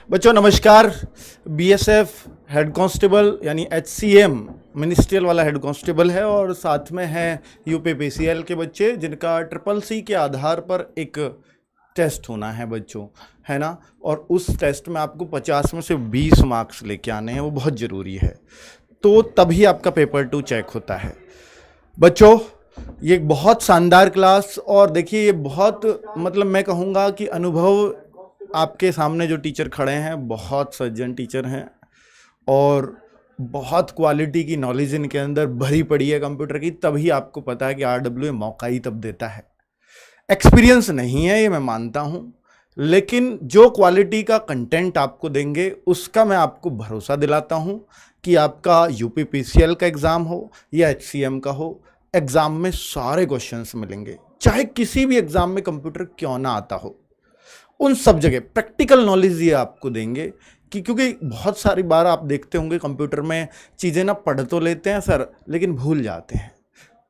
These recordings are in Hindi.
बच्चों नमस्कार। बीएसएफ हेड कांस्टेबल यानी एचसीएम मिनिस्ट्रियल वाला हेड कांस्टेबल है और साथ में है यूपीपीसीएल के बच्चे जिनका CCC के आधार पर एक टेस्ट होना है बच्चों, है ना। और उस टेस्ट में आपको 50 में से 20 मार्क्स लेके आने हैं, वो बहुत ज़रूरी है। तो तभी आपका पेपर 2 चेक होता है बच्चों। ये एक बहुत शानदार क्लास और देखिए ये बहुत मतलब मैं कहूँगा कि अनुभव आपके सामने जो टीचर खड़े हैं बहुत सज्जन टीचर हैं और बहुत क्वालिटी की नॉलेज इनके अंदर भरी पड़ी है कंप्यूटर की। तभी आपको पता है कि RWA मौका ही तब देता है। एक्सपीरियंस नहीं है ये मैं मानता हूँ, लेकिन जो क्वालिटी का कंटेंट आपको देंगे उसका मैं आपको भरोसा दिलाता हूँ कि आपका यूपीपीसीएल का एग्ज़ाम हो या HCM का हो, एग्ज़ाम में सारे क्वेश्चंस मिलेंगे। चाहे किसी भी एग्ज़ाम में कंप्यूटर क्यों ना आता हो, उन सब जगह प्रैक्टिकल नॉलेज ये आपको देंगे कि क्योंकि बहुत सारी बार आप देखते होंगे कंप्यूटर में चीज़ें ना पढ़ तो लेते हैं सर लेकिन भूल जाते हैं।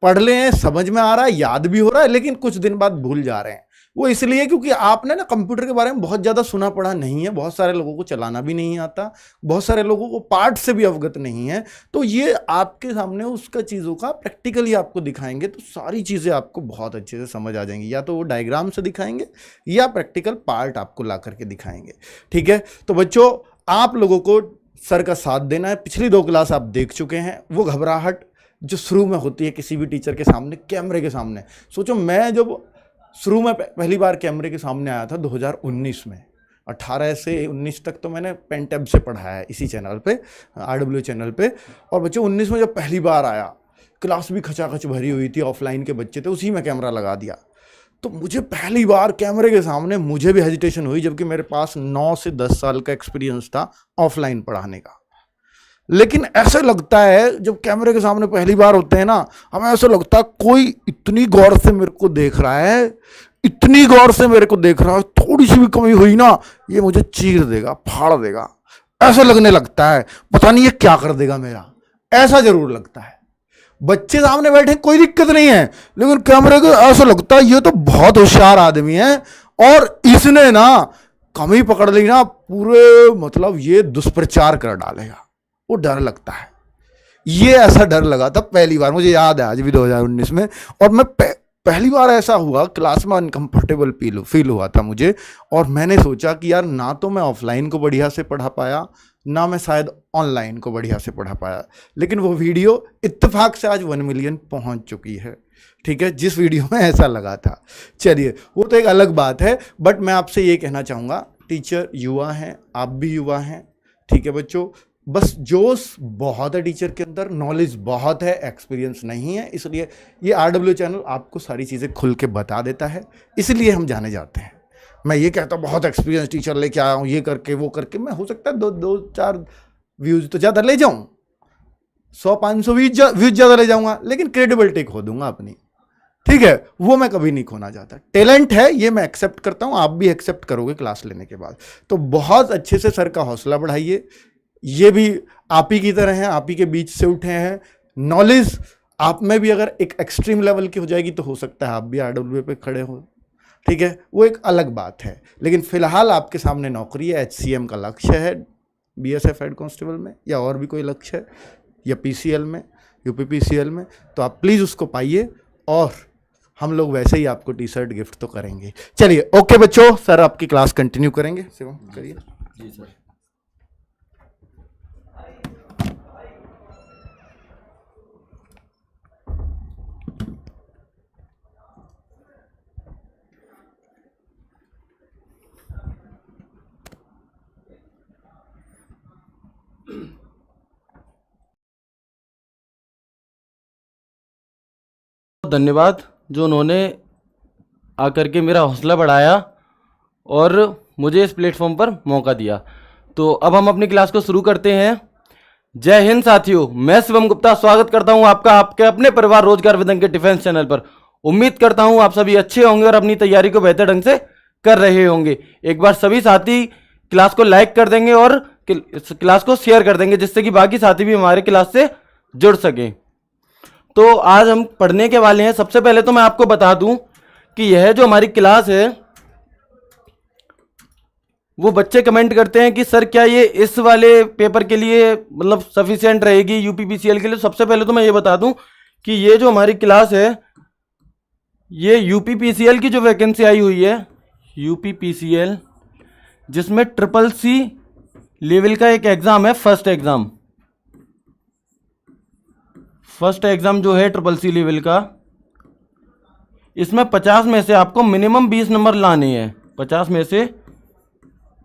पढ़ ले हैं, समझ में आ रहा है, याद भी हो रहा है, लेकिन कुछ दिन बाद भूल जा रहे हैं। वो इसलिए क्योंकि आपने ना कंप्यूटर के बारे में बहुत ज़्यादा सुना पढ़ा नहीं है। बहुत सारे लोगों को चलाना भी नहीं आता, बहुत सारे लोगों को पार्ट से भी अवगत नहीं है। तो ये आपके सामने उसका चीज़ों का प्रैक्टिकली आपको दिखाएंगे तो सारी चीज़ें आपको बहुत अच्छे से समझ आ जाएंगी। या तो वो डायग्राम से दिखाएंगे या प्रैक्टिकल पार्ट आपको ला करके दिखाएंगे। ठीक है, तो बच्चों आप लोगों को सर का साथ देना है। पिछली 2 क्लास आप देख चुके हैं। वो घबराहट जो शुरू में होती है किसी भी टीचर के सामने, कैमरे के सामने, सोचो मैं जब शुरू में पहली बार कैमरे के सामने आया था 2019 में, 18 से 19 तक तो मैंने पेन टैब से पढ़ाया है इसी चैनल पे, RWA चैनल पे। और बच्चों 19 में जब पहली बार आया, क्लास भी खचाखच भरी हुई थी, ऑफलाइन के बच्चे थे, उसी में कैमरा लगा दिया। तो मुझे पहली बार कैमरे के सामने मुझे भी हेजिटेशन हुई, जबकि मेरे पास 9 से 10 साल का एक्सपीरियंस था ऑफलाइन पढ़ाने का। लेकिन ऐसे लगता है जब कैमरे के सामने पहली बार होते हैं ना, हमें ऐसा लगता है कोई इतनी गौर से मेरे को देख रहा है, इतनी गौर से मेरे को देख रहा है, थोड़ी सी भी कमी हुई ना ये मुझे चीर देगा, फाड़ देगा। ऐसा लगने लगता है, पता नहीं ये क्या कर देगा मेरा, ऐसा जरूर लगता है। बच्चे सामने बैठे कोई दिक्कत नहीं है, लेकिन कैमरे को ऐसा लगता है ये तो बहुत होशियार आदमी है और इसने ना कमी पकड़ ली ना पूरे मतलब ये दुष्प्रचार कर डालेगा। वो डर लगता है। ये ऐसा डर लगा था पहली बार, मुझे याद है आज भी 2019 में। और मैं पहली बार ऐसा हुआ, क्लास में अनकंफर्टेबल फील हुआ था मुझे। और मैंने सोचा कि यार ना तो मैं ऑफलाइन को बढ़िया से पढ़ा पाया, ना मैं शायद ऑनलाइन को बढ़िया से पढ़ा पाया। लेकिन वो वीडियो इत्तेफाक से आज 1 मिलियन पहुंच चुकी है। ठीक है, जिस वीडियो में ऐसा लगा था। चलिए वो तो एक अलग बात है, बट मैं आपसे ये कहना चाहूँगा, टीचर युवा हैं, आप भी युवा हैं। ठीक है बच्चों, बस जोश बहुत है टीचर के अंदर, नॉलेज बहुत है, एक्सपीरियंस नहीं है। इसलिए ये RWA चैनल आपको सारी चीज़ें खुल के बता देता है, इसलिए हम जाने जाते हैं। मैं ये कहता हूँ बहुत एक्सपीरियंस टीचर लेके आया हूँ, ये करके वो करके, मैं हो सकता है 2-4 व्यूज़ तो ज़्यादा ले जाऊँ, 100-500 व्यूज़ ज़्यादा ले जाऊँगा, लेकिन क्रेडिबिलिटी खो दूंगा अपनी। ठीक है, वो मैं कभी नहीं खोना चाहता। टैलेंट है ये मैं एक्सेप्ट करता हूँ, आप भी एक्सेप्ट करोगे क्लास लेने के बाद। तो बहुत अच्छे से सर का हौसला बढ़ाइए। ये भी आप ही की तरह हैं, आप ही के बीच से उठे हैं। नॉलेज आप में भी अगर एक एक्सट्रीम लेवल की हो जाएगी तो हो सकता है आप भी RWA पे खड़े हो। ठीक है, वो एक अलग बात है। लेकिन फिलहाल आपके सामने नौकरी है, HCM का लक्ष्य है, BSF हेड कांस्टेबल में या और भी कोई लक्ष्य है, या PCL में, यूपीपीसीएल में, तो आप प्लीज़ उसको पाइए और हम लोग वैसे ही आपको टी-शर्ट गिफ्ट तो करेंगे। चलिए ओके बच्चों, सर आपकी क्लास कंटिन्यू करेंगे। शिवम करिए। जी सर। धन्यवाद जो उन्होंने आकर के मेरा हौसला बढ़ाया और मुझे इस प्लेटफॉर्म पर मौका दिया। तो अब हम अपनी क्लास को शुरू करते हैं। जय हिंद साथियों, मैं शिवम गुप्ता स्वागत करता हूं आपका आपके अपने परिवार रोजगार विदन के डिफेंस चैनल पर। उम्मीद करता हूं आप सभी अच्छे होंगे और अपनी तैयारी को बेहतर ढंग से कर रहे होंगे। एक बार सभी साथी क्लास को लाइक कर देंगे और क्लास को शेयर कर देंगे, जिससे कि बाकी साथी भी हमारे क्लास से जुड़ सकें। तो आज हम पढ़ने के वाले हैं। सबसे पहले तो मैं आपको बता दूं कि यह जो हमारी क्लास है वो बच्चे कमेंट करते हैं कि सर क्या ये इस वाले पेपर के लिए मतलब सफिशिएंट रहेगी यूपीपीसीएल के लिए। सबसे पहले तो मैं ये बता दूं कि ये जो हमारी क्लास है ये यूपीपीसीएल की जो वैकेंसी आई हुई है यूपीपीसीएल, जिसमें ट्रिपल सी लेवल का एक एग्ज़ाम है, फर्स्ट एग्ज़ाम जो है ट्रिपल सी लेवल का, इसमें 50 में से आपको मिनिमम 20 नंबर लाने हैं। 50 में से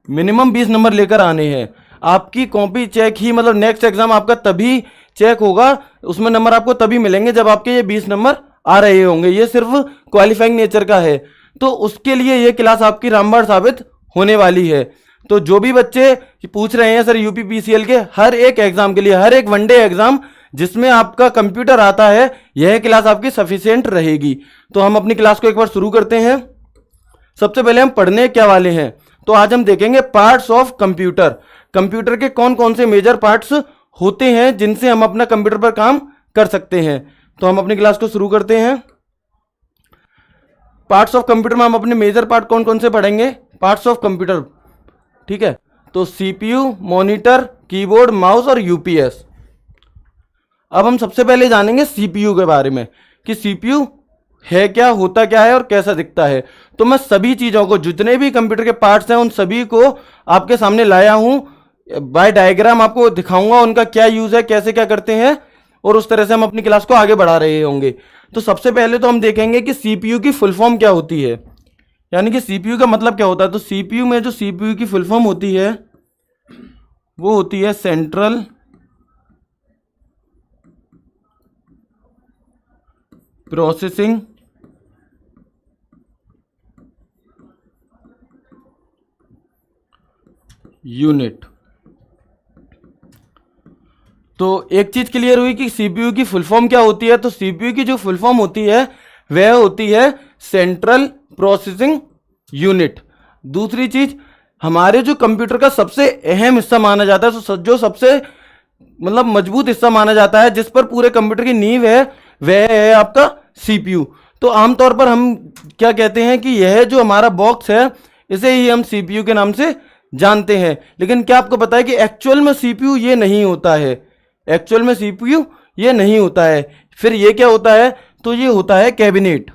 मिनिमम 20 नंबर लेकर आने हैं। आपकी कॉपी चेक ही मतलब नेक्स्ट एग्ज़ाम आपका तभी चेक होगा, उसमें नंबर आपको तभी मिलेंगे जब आपके ये 20 नंबर आ रहे होंगे। ये सिर्फ क्वालिफाइंग नेचर का है, तो उसके लिए ये क्लास आपकी रामबाण साबित होने वाली है। तो जो भी बच्चे पूछ रहे हैं सर यूपीपीसीएल के हर एक एग्जाम के लिए, हर एक वनडे एग्जाम जिसमें आपका कंप्यूटर आता है, यह क्लास आपकी सफिशिएंट रहेगी। तो हम अपनी क्लास को एक बार शुरू करते हैं। सबसे पहले हम पढ़ने क्या वाले हैं, तो आज हम देखेंगे पार्ट्स ऑफ कंप्यूटर। कंप्यूटर के कौन कौन से मेजर पार्ट्स होते हैं जिनसे हम अपना कंप्यूटर पर काम कर सकते हैं। तो हम अपनी क्लास को शुरू करते हैं। पार्ट्स ऑफ कंप्यूटर में हम अपने मेजर पार्ट कौन कौन से पढ़ेंगे। पार्ट्स ऑफ कंप्यूटर, ठीक है, तो सीपीयू, मॉनिटर, कीबोर्ड, माउस और यूपीएस। अब हम सबसे पहले जानेंगे सीपीयू के बारे में कि सीपीयू है क्या, होता क्या है और कैसा दिखता है। तो मैं सभी चीज़ों को, जितने भी कंप्यूटर के पार्ट्स हैं उन सभी को आपके सामने लाया हूं, बाय डायग्राम आपको दिखाऊंगा उनका क्या यूज़ है, कैसे क्या करते हैं, और उस तरह से हम अपनी क्लास को आगे बढ़ा रहे होंगे। तो सबसे पहले तो हम देखेंगे कि सीपीयू की फुल फॉर्म क्या होती है, यानी कि सीपीयू का मतलब क्या होता है। तो सीपीयू में जो सीपीयू की फुल फॉर्म होती है वो होती है सेंट्रल प्रोसेसिंग यूनिट। तो एक चीज क्लियर हुई कि सीपीयू की फुल फॉर्म क्या होती है। तो सीपीयू की जो फुल फॉर्म होती है वह होती है सेंट्रल प्रोसेसिंग यूनिट। दूसरी चीज, हमारे जो कंप्यूटर का सबसे अहम हिस्सा माना जाता है, तो जो सबसे मतलब मजबूत हिस्सा माना जाता है, जिस पर पूरे कंप्यूटर की नींव है, वह है आपका सीपीयू। तो आमतौर पर हम क्या कहते हैं कि यह जो हमारा बॉक्स है इसे ही हम सीपीयू के नाम से जानते हैं। लेकिन क्या आपको पता है कि एक्चुअल में सीपीयू ये नहीं होता है, एक्चुअल में सीपीयू ये नहीं होता है। फिर ये क्या होता है, तो ये होता है कैबिनेट।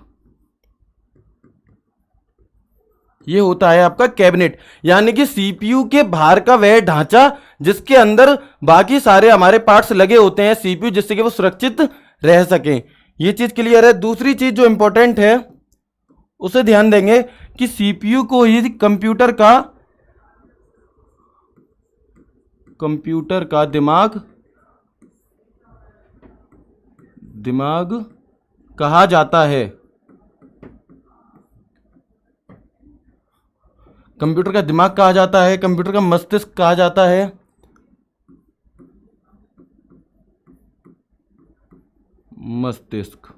ये होता है आपका कैबिनेट, यानी कि सीपीयू के बाहर का वह ढांचा जिसके अंदर बाकी सारे हमारे पार्ट्स लगे होते हैं सीपीयू, जिससे कि वो सुरक्षित रह सकें। ये चीज क्लियर है। दूसरी चीज जो इंपॉर्टेंट है उसे ध्यान देंगे कि सीपीयू को ही कंप्यूटर का दिमाग कहा जाता है। कंप्यूटर का दिमाग कहा जाता है, कंप्यूटर का मस्तिष्क कहा जाता है। मस्तिष्क।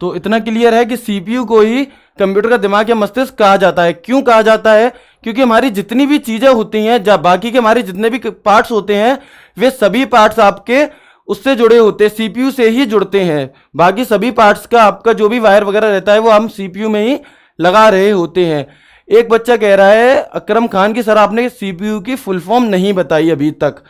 तो इतना क्लियर है कि सीपीयू को ही कंप्यूटर का दिमाग या मस्तिष्क कहा जाता है। क्यों कहा जाता है, क्योंकि हमारी जितनी भी चीजें होती हैं, जब बाकी के हमारे जितने भी पार्ट्स होते हैं, वे सभी पार्ट्स आपके उससे जुड़े होते हैं, सीपीयू से ही जुड़ते हैं। बाकी सभी पार्ट्स का आपका जो भी वायर वगैरह रहता है वो हम सीपीयू में ही लगा रहे होते हैं। एक बच्चा कह रहा है अकरम खान की सर आपने सीपीयू की फुल फॉर्म नहीं बताई अभी तक।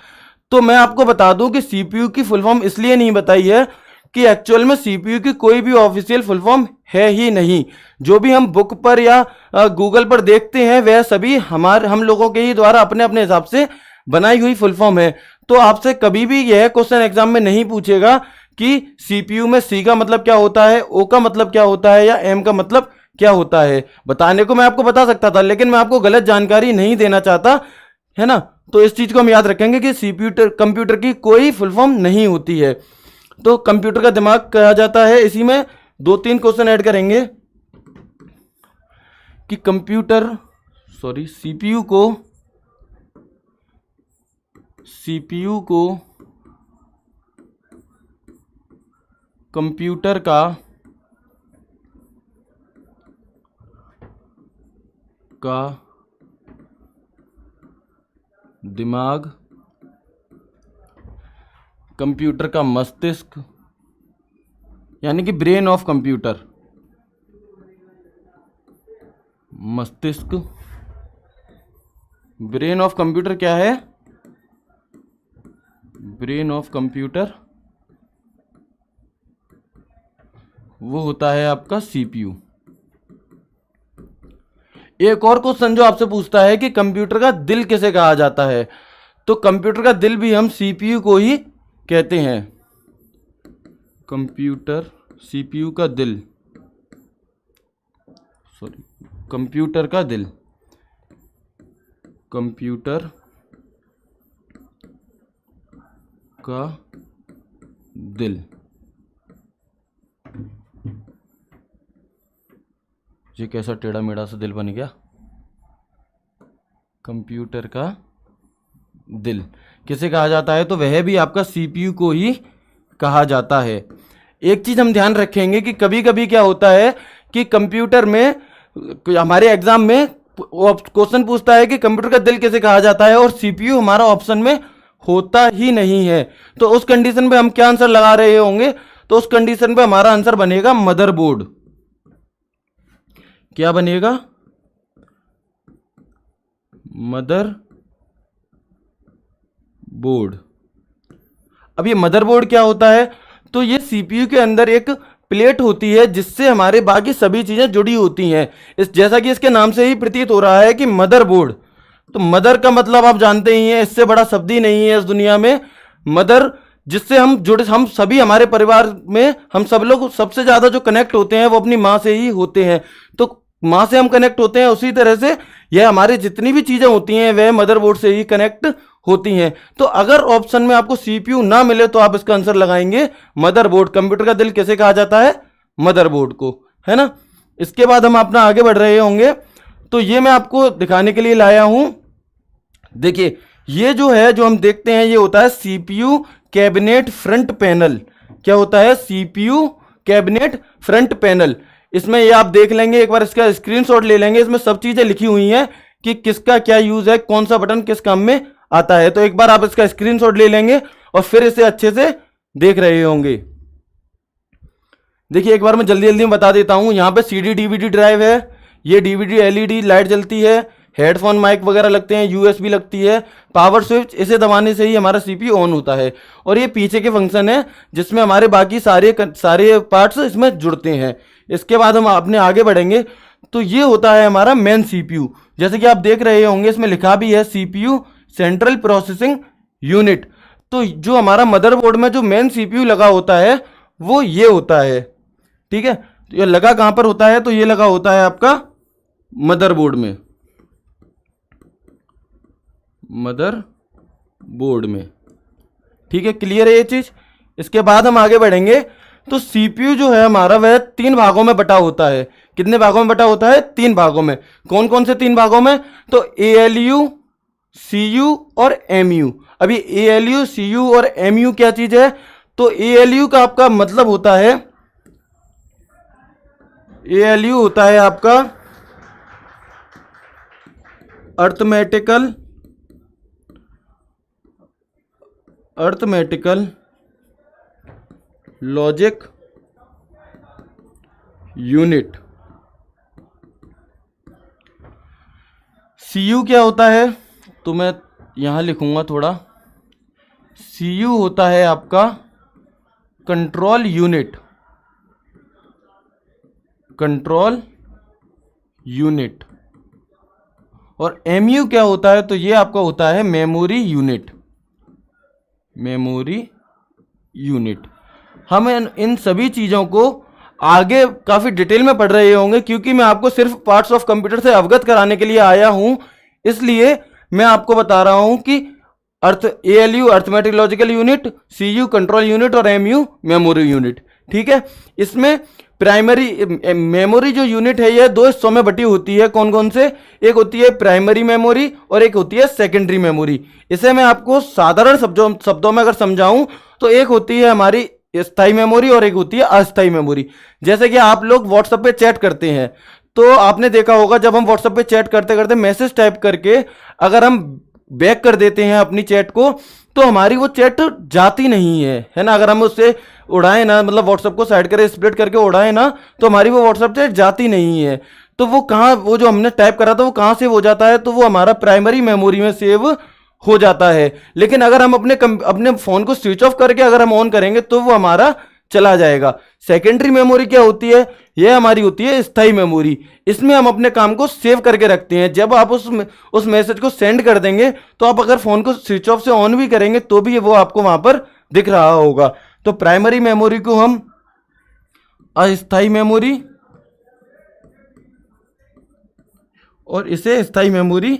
तो मैं आपको बता दूं कि सीपीयू की फुल फॉर्म इसलिए नहीं बताई है कि एक्चुअल में सीपीयू की कोई भी ऑफिशियल फुल फॉर्म है ही नहीं। जो भी हम बुक पर या गूगल पर देखते हैं वह सभी हम लोगों के ही द्वारा अपने अपने हिसाब से बनाई हुई फुल फॉर्म है। तो आपसे कभी भी यह क्वेश्चन एग्जाम में नहीं पूछेगा कि सीपीयू में सी का मतलब क्या होता है, ओ का मतलब क्या होता है या एम का मतलब क्या होता है। बताने को मैं आपको बता सकता था, लेकिन मैं आपको गलत जानकारी नहीं देना चाहता, है ना। तो इस चीज को हम याद रखेंगे कि सीपीयू कंप्यूटर की कोई फुल फॉर्म नहीं होती है। तो कंप्यूटर का दिमाग कहा जाता है। इसी में 2-3 क्वेश्चन ऐड करेंगे कि सीपीयू को कंप्यूटर का दिमाग, कंप्यूटर का मस्तिष्क यानी कि ब्रेन ऑफ कंप्यूटर, मस्तिष्क ब्रेन ऑफ कंप्यूटर क्या है? ब्रेन ऑफ कंप्यूटर वो होता है आपका सीपीयू। एक और क्वेश्चन जो आपसे पूछता है कि कंप्यूटर का दिल किसे कहा जाता है, तो कंप्यूटर का दिल भी हम सीपीयू को ही कहते हैं। कंप्यूटर सीपीयू का दिल, सॉरी, कंप्यूटर का दिल, कंप्यूटर का दिल। ये कैसा टेढ़ा मेढ़ा सा दिल बन गया? कंप्यूटर का दिल किसे कहा जाता है, तो वह भी आपका सीपीयू को ही कहा जाता है। एक चीज हम ध्यान रखेंगे कि कभी कभी क्या होता है कि कंप्यूटर में हमारे एग्जाम में क्वेश्चन पूछता है कि कंप्यूटर का दिल किसे कहा जाता है और सीपीयू हमारा ऑप्शन में होता ही नहीं है, तो उस कंडीशन पे हम क्या आंसर लगा रहे होंगे, तो उस कंडीशन पे हमारा आंसर बनेगा मदरबोर्ड। क्या बनेगा? Mother board. अब ये मदरबोर्ड क्या होता है, तो ये सीपीयू के अंदर एक प्लेट होती है जिससे हमारे बाकी सभी चीजें जुड़ी होती हैं। इस जैसा कि इसके नाम से ही प्रतीत हो रहा है कि मदरबोर्ड, तो मदर का मतलब आप जानते ही हैं, इससे बड़ा शब्द ही नहीं है इस दुनिया में। मदर जिससे हम जुड़े, हम सभी हमारे परिवार में हम सब लोग सबसे ज्यादा जो कनेक्ट होते हैं वो अपनी माँ से ही होते हैं, तो माँ से हम कनेक्ट होते हैं, उसी तरह से यह हमारी जितनी भी चीजें होती हैं वह मदरबोर्ड से ही कनेक्ट होती हैं। तो अगर ऑप्शन में आपको सीपीयू ना मिले तो आप इसका आंसर लगाएंगे मदरबोर्ड। कंप्यूटर का दिल किसे कहा जाता है? मदरबोर्ड को, है ना। इसके बाद हम अपना आगे बढ़ रहे होंगे, तो ये मैं आपको दिखाने के लिए लाया हूं। देखिए ये जो है, जो हम देखते हैं, ये होता है सीपीयू कैबिनेट फ्रंट पैनल। क्या होता है? CPU cabinet front panel. इसमें ये आप देख लेंगे, एक बार इसका स्क्रीनशॉट ले लेंगे, इसमें सब चीजें लिखी हुई हैं कि किसका क्या यूज है, कौन सा बटन किस काम में आता है। तो एक बार आप इसका स्क्रीनशॉट ले लेंगे और फिर इसे अच्छे से देख रहे होंगे। देखिए एक बार मैं जल्दी जल्दी में बता देता हूं। यहां पे सीडी डीवीडी ड्राइव है, ये डीवीडी एलईडी लाइट जलती है, हेडफोन माइक वगैरह लगते हैं, यूएसबी लगती है, पावर स्विच, इसे दबाने से ही हमारा सीपीयू ऑन होता है। और ये पीछे के फंक्शन है जिसमें हमारे बाकी सारे पार्ट्स इसमें जुड़ते हैं। इसके बाद हम अपने आगे बढ़ेंगे, तो ये होता है हमारा मेन सीपीयू। जैसे कि आप देख रहे होंगे इसमें लिखा भी है सीपीयू सेंट्रल प्रोसेसिंग यूनिट। तो जो हमारा मदरबोर्ड में जो मेन सीपीयू लगा होता है वो ये होता है, ठीक है। तो ये लगा कहां पर होता है, तो ये लगा होता है आपका मदरबोर्ड में, मदरबोर्ड में, ठीक है। क्लियर है ये चीज। इसके बाद हम आगे बढ़ेंगे, तो सीपीयू जो है हमारा वह 3 भागों में बटा होता है। कितने भागों में बटा होता है? 3 भागों में। कौन कौन से 3 भागों में? तो एएलयू, सीयू और एमयू। अभी एएलयू, सीयू और एमयू क्या चीज है? तो एएलयू का आपका मतलब होता है, एएलयू होता है आपका अर्थमेटिकल लॉजिक यूनिट। सीयू क्या होता है, तो मैं यहां लिखूंगा थोड़ा। सीयू होता है आपका कंट्रोल यूनिट, कंट्रोल यूनिट। और एमयू क्या होता है, तो ये आपका होता है मेमोरी यूनिट, मेमोरी यूनिट। हम इन सभी चीज़ों को आगे काफ़ी डिटेल में पढ़ रहे होंगे, क्योंकि मैं आपको सिर्फ पार्ट्स ऑफ कंप्यूटर से अवगत कराने के लिए आया हूं। इसलिए मैं आपको बता रहा हूं कि ALU arithmetic logical unit, CU control unit और एमयू मेमोरी यूनिट, ठीक है। इसमें प्राइमरी मेमोरी जो यूनिट है यह 2 हिस्सों में बटी होती है। कौन कौन से? एक होती है प्राइमरी मेमोरी और एक होती है सेकेंडरी मेमोरी। इसे मैं आपको साधारण शब्दों में अगर समझाऊं तो एक होती है हमारी स्थायी मेमोरी और एक होती है अस्थायी मेमोरी। जैसे कि आप लोग व्हाट्सएप पे चैट करते हैं, तो आपने देखा होगा जब हम व्हाट्सएप पे चैट करते करते मैसेज टाइप करके अगर हम बैक कर देते हैं अपनी चैट को, तो हमारी वो चैट जाती नहीं है ना। अगर हम उससे उड़ाएं ना, मतलब व्हाट्सएप को साइड करें, स्प्लिट करके उड़ाएं ना, तो हमारी वो व्हाट्सएप चैट जाती नहीं है। तो वो कहाँ, वो जो हमने टाइप करा था वो कहाँ सेव हो जाता है, तो वो हमारा प्राइमरी मेमोरी में सेव हो जाता है। लेकिन अगर हम अपने फोन को स्विच ऑफ करके अगर हम ऑन करेंगे तो वो हमारा चला जाएगा। सेकेंडरी मेमोरी क्या होती है, ये हमारी होती है स्थायी मेमोरी। इसमें हम अपने काम को सेव करके रखते हैं। जब आप उस मैसेज को सेंड कर देंगे तो आप अगर फोन को स्विच ऑफ से ऑन भी करेंगे तो भी वो आपको वहां पर दिख रहा होगा। तो प्राइमरी मेमोरी को हम अस्थायी मेमोरी और इसे स्थायी मेमोरी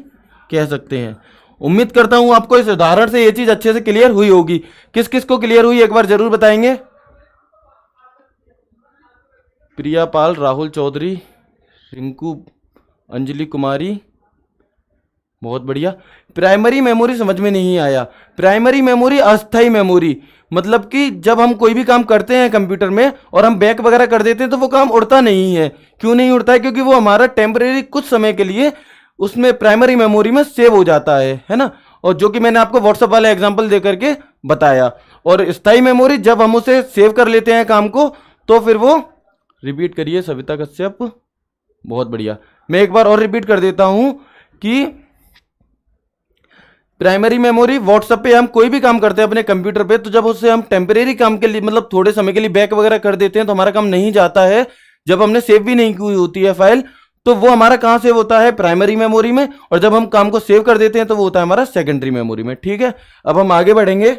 कह सकते हैं। उम्मीद करता हूं आपको इस उदाहरण से ये चीज अच्छे से क्लियर हुई होगी। किस किस को क्लियर हुई एक बार जरूर बताएंगे। प्रिया पाल, राहुल चौधरी, रिंकू, अंजलि कुमारी, बहुत बढ़िया। प्राइमरी मेमोरी समझ में नहीं आया। प्राइमरी मेमोरी अस्थायी मेमोरी, मतलब कि जब हम कोई भी काम करते हैं कंप्यूटर में और हम बैक वगैरह कर देते हैं तो वो काम उड़ता नहीं है। क्यों नहीं उड़ता है? क्योंकि वो हमारा टेम्परेरी कुछ समय के लिए उसमें प्राइमरी मेमोरी में सेव हो जाता है ना। और जो कि मैंने आपको व्हाट्सएप वाला एग्जांपल दे करके बताया। और स्थायी मेमोरी जब हम उसे सेव कर लेते हैं काम को तो फिर वो, रिपीट करिए सविता कश्यप, बहुत बढ़िया। मैं एक बार और रिपीट कर देता हूं कि प्राइमरी मेमोरी, व्हाट्सएप पे हम कोई भी काम करते हैं अपने कंप्यूटर पे, तो जब उससे हम टेम्परेरी काम के लिए मतलब थोड़े समय के लिए बैक वगैरह कर देते हैं तो हमारा काम नहीं जाता है। जब हमने सेव भी नहीं की होती है फाइल तो वो हमारा कहां सेव होता है? प्राइमरी मेमोरी में। और जब हम काम को सेव कर देते हैं तो वो होता है हमारा सेकेंडरी मेमोरी में। ठीक है, अब हम आगे बढ़ेंगे।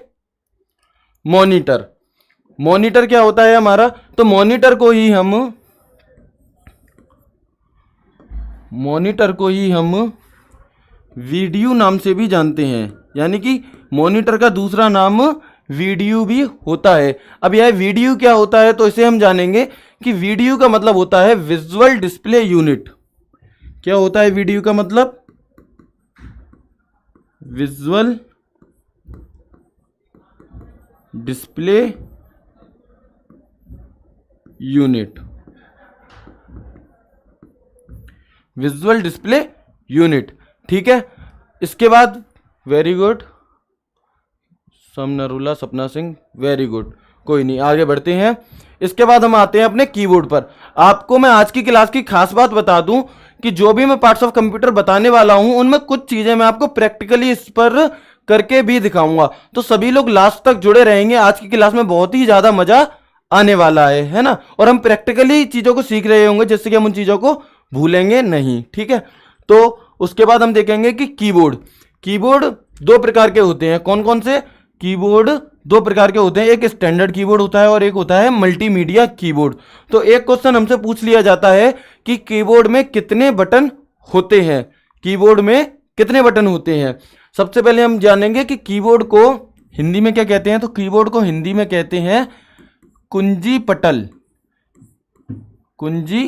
मॉनिटर, मॉनिटर क्या होता है हमारा? तो मॉनिटर को ही हम वीडियो नाम से भी जानते हैं। यानी कि मॉनिटर का दूसरा नाम वीडियो भी होता है। अब यह वीडियो क्या होता है तो इसे हम जानेंगे कि वीडियो का मतलब होता है विजुअल डिस्प्ले यूनिट। क्या होता है वीडियो का मतलब? Visual display unit, visual display unit. ठीक है, इसके बाद वेरी गुड समनरुला, सपना सिंह, वेरी गुड। कोई नहीं, आगे बढ़ते हैं। इसके बाद हम आते हैं अपने कीबोर्ड पर। आपको मैं आज की क्लास की खास बात बता दूं कि जो भी मैं पार्ट्स ऑफ कंप्यूटर बताने वाला हूं उनमें कुछ चीजें मैं आपको प्रैक्टिकली इस पर करके भी दिखाऊंगा। तो सभी लोग लास्ट तक जुड़े रहेंगे। आज की क्लास में बहुत ही ज्यादा मजा आने वाला है ना। और हम प्रैक्टिकली चीजों को सीख रहे होंगे जिससे कि हम उन चीजों को भूलेंगे नहीं। ठीक है, तो उसके बाद हम देखेंगे कि कीबोर्ड दो प्रकार के होते हैं। कौन कौन से? कीबोर्ड दो प्रकार के होते हैं, एक स्टैंडर्ड कीबोर्ड होता है और एक होता है मल्टीमीडिया कीबोर्ड। तो एक क्वेश्चन हमसे पूछ लिया जाता है कि कीबोर्ड में कितने बटन होते हैं, कीबोर्ड में कितने बटन होते हैं। सबसे पहले हम जानेंगे कि कीबोर्ड को हिंदी में क्या कहते हैं। तो कीबोर्ड को हिंदी में कहते हैं कुंजी पटल। कुंजी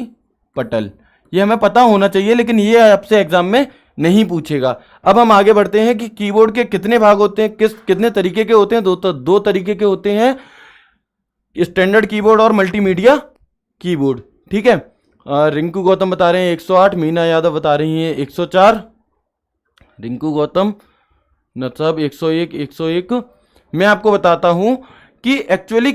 पटल, ये हमें पता होना चाहिए लेकिन ये आपसे एग्जाम में नहीं पूछेगा। अब हम आगे बढ़ते हैं कि कीबोर्ड के कितने भाग होते हैं, कितने तरीके के होते हैं। दो तरीके के होते हैं, स्टैंडर्ड कीबोर्ड और मल्टीमीडिया कीबोर्ड। ठीक है, रिंकू गौतम बता रहे हैं 108, मीना यादव बता रही हैं 104, रिंकू गौतम, नसब 101, 101। मैं आपको बताता हूं कि एक्चुअली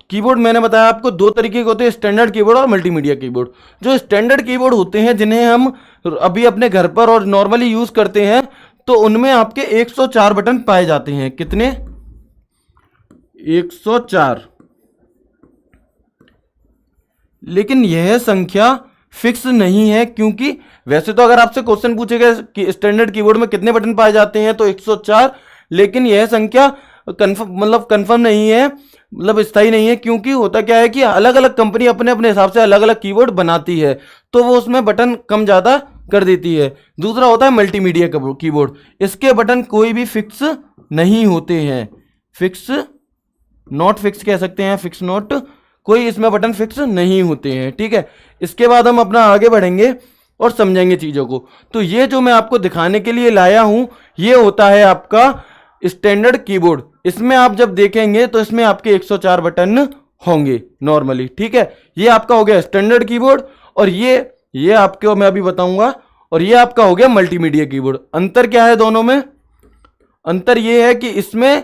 कीबोर्ड मैंने बताया आपको दो तरीके के होते हैं, स्टैंडर्ड कीबोर्ड और मल्टीमीडिया कीबोर्ड। जो स्टैंडर्ड कीबोर्ड होते हैं जिन्हें हम अभी अपने घर पर और नॉर्मली यूज करते हैं तो उनमें आपके 104 बटन पाए जाते हैं। कितने? 104। लेकिन यह संख्या फिक्स नहीं है, क्योंकि वैसे तो अगर आपसे क्वेश्चन पूछेगा कि स्टैंडर्ड कीबोर्ड में कितने बटन पाए जाते हैं तो 104, लेकिन यह संख्या कंफर्म नहीं है, मतलब स्थायी नहीं है। क्योंकि होता क्या है कि अलग अलग कंपनी अपने अपने हिसाब से अलग अलग कीबोर्ड बनाती है तो वो उसमें बटन कम ज्यादा कर देती है। दूसरा होता है मल्टीमीडिया कीबोर्ड, इसके बटन कोई भी फिक्स नहीं होते हैं। फिक्स नॉट फिक्स कह सकते हैं, फिक्स नॉट, कोई इसमें बटन फिक्स नहीं होते हैं। ठीक है, इसके बाद हम अपना आगे बढ़ेंगे और समझेंगे चीजों को। तो ये जो मैं आपको दिखाने के लिए लाया हूं ये होता है आपका स्टैंडर्ड कीबोर्ड। इसमें आप जब देखेंगे तो इसमें आपके 104 बटन होंगे नॉर्मली। ठीक है, ये आपका हो गया स्टैंडर्ड कीबोर्ड और ये आपको मैं अभी बताऊंगा। और ये आपका हो गया मल्टीमीडिया कीबोर्ड। अंतर क्या है दोनों में? अंतर ये है कि इसमें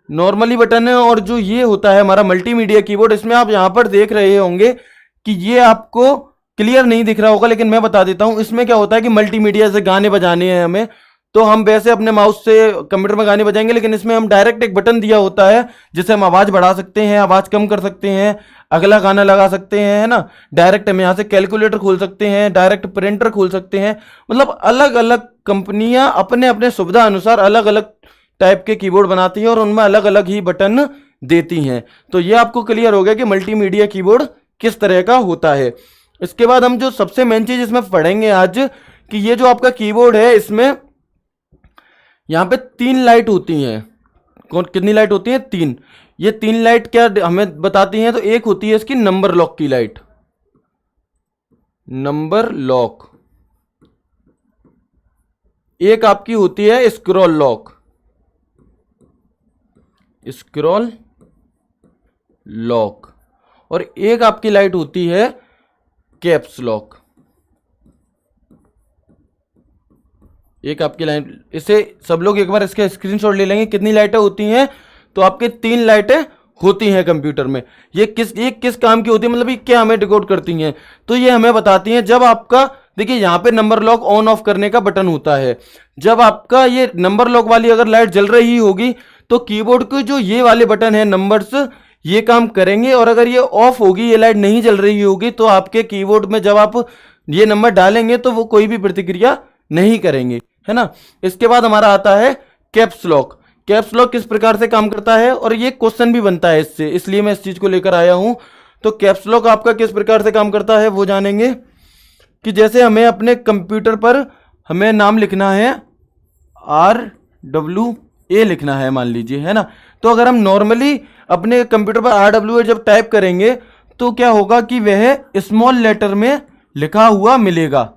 नॉर्मली बटन है और जो ये होता है हमारा मल्टीमीडिया कीबोर्ड, इसमें आप यहां पर देख रहे होंगे कि ये आपको क्लियर नहीं दिख रहा होगा लेकिन मैं बता देता हूं। इसमें क्या होता है कि मल्टीमीडिया से गाने बजाने हैं हमें, तो हम वैसे अपने माउस से कंप्यूटर में गाने बजाएंगे, लेकिन इसमें हम डायरेक्ट एक बटन दिया होता है जिससे हम आवाज बढ़ा सकते हैं, आवाज कम कर सकते हैं, अगला गाना लगा सकते हैं, है ना। डायरेक्ट हम यहाँ से कैलकुलेटर खोल सकते हैं, डायरेक्ट प्रिंटर खोल सकते हैं। मतलब अलग अलग कंपनियां अपने अपने सुविधा अनुसार अलग अलग टाइप के कीबोर्ड बनाती हैं और उनमें अलग अलग ही बटन देती हैं। तो ये आपको क्लियर हो गया कि मल्टीमीडिया कीबोर्ड किस तरह का होता है। इसके बाद हम जो सबसे मेन चीज इसमें पढ़ेंगे आज, कि ये जो आपका कीबोर्ड है इसमें यहाँ पे 3 लाइट होती हैं। कितनी लाइट होती हैं? 3। ये 3 लाइट क्या हमें बताती हैं? तो एक होती है इसकी नंबर लॉक की लाइट, नंबर लॉक। एक आपकी होती है स्क्रॉल लॉक, स्क्रॉल लॉक। और एक आपकी लाइट होती है कैप्स लॉक। एक आपकी लाइट, इसे सब लोग एक बार इसका स्क्रीनशॉट ले लेंगे। कितनी लाइटें होती हैं? तो आपके 3 लाइटें होती हैं कंप्यूटर में। ये किस काम की होती है, मतलब ये क्या हमें डिकोड करती हैं? तो ये हमें बताती हैं जब आपका, देखिए यहां पे नंबर लॉक ऑन ऑफ करने का बटन होता है। जब आपका ये नंबर लॉक वाली अगर लाइट जल रही होगी तो कीबोर्ड के जो ये वाले बटन है नंबर्स, ये काम करेंगे। और अगर ये ऑफ होगी, ये लाइट नहीं जल रही होगी, तो आपके कीबोर्ड में जब आप ये नंबर डालेंगे तो वो कोई भी प्रतिक्रिया नहीं करेंगे, है ना। इसके बाद हमारा आता है कैप्स लॉक। कैप्स लॉक किस प्रकार से काम करता है, और ये क्वेश्चन भी बनता है इससे, इसलिए मैं इस चीज को लेकर आया हूं। तो कैप्स लॉक आपका किस प्रकार से काम करता है वो जानेंगे। कि जैसे हमें अपने कंप्यूटर पर हमें नाम लिखना है, RWA लिखना है मान लीजिए, है ना। तो अगर हम नॉर्मली अपने कंप्यूटर पर RWA जब टाइप करेंगे तो क्या होगा कि वह स्मॉल लेटर में लिखा हुआ मिलेगा,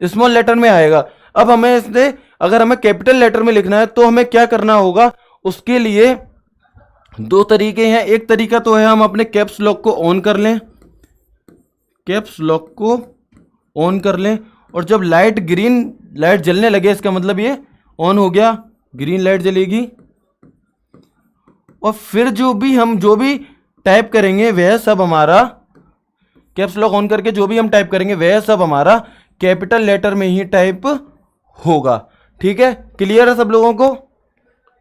स्मॉल लेटर में आएगा। अब हमें इससे अगर हमें कैपिटल लेटर में लिखना है तो हमें क्या करना होगा? उसके लिए 2 तरीके हैं। एक तरीका तो है हम अपने कैप्स लॉक को ऑन कर लें, कैप्स लॉक को ऑन कर लें, और जब ग्रीन लाइट जलने लगे इसका मतलब ये ऑन हो गया, ग्रीन लाइट जलेगी। और फिर जो भी टाइप करेंगे वह सब हमारा, कैप्स लॉक ऑन करके जो भी हम टाइप करेंगे वह सब हमारा कैपिटल लेटर में ही टाइप होगा। ठीक है, क्लियर है सब लोगों को?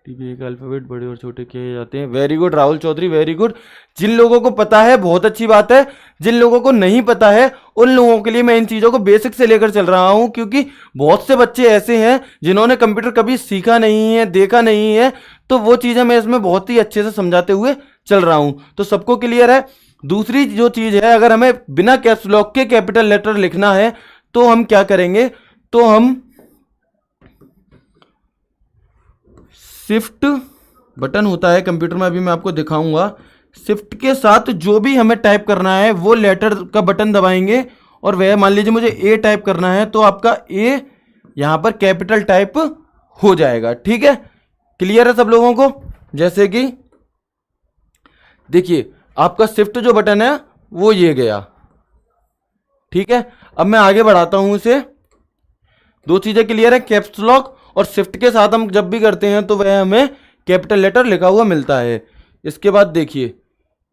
ठीक है, एक अल्फाबेट बड़े और छोटे किए जाते हैं। Very good Rahul Chaudhary, very good. जिन लोगों को पता है बहुत अच्छी बात है, जिन लोगों को नहीं पता है उन लोगों के लिए मैं इन चीजों को बेसिक से लेकर चल रहा हूं, क्योंकि बहुत से बच्चे ऐसे हैं जिन्होंने कंप्यूटर कभी सीखा नहीं है, देखा नहीं है। तो वो चीजें मैं इसमें बहुत ही अच्छे से समझाते हुए चल रहा हूं। तो सबको क्लियर है? दूसरी जो चीज है, अगर हमें बिना कैप्स लॉक के कैपिटल लेटर लिखना है तो हम क्या करेंगे? तो हम शिफ्ट बटन होता है कंप्यूटर में, अभी मैं आपको दिखाऊंगा। शिफ्ट के साथ जो भी हमें टाइप करना है वो लेटर का बटन दबाएंगे, और वह मान लीजिए मुझे ए टाइप करना है तो आपका ए यहां पर कैपिटल टाइप हो जाएगा। ठीक है, क्लियर है सब लोगों को? जैसे कि देखिए आपका शिफ्ट जो बटन है वो ये गया। ठीक है, अब मैं आगे बढ़ाता हूं इसे। 2 चीजें क्लियर है, कैप्स लॉक और शिफ्ट के साथ हम जब भी करते हैं तो वह हमें कैपिटल लेटर लिखा हुआ मिलता है। इसके बाद देखिए,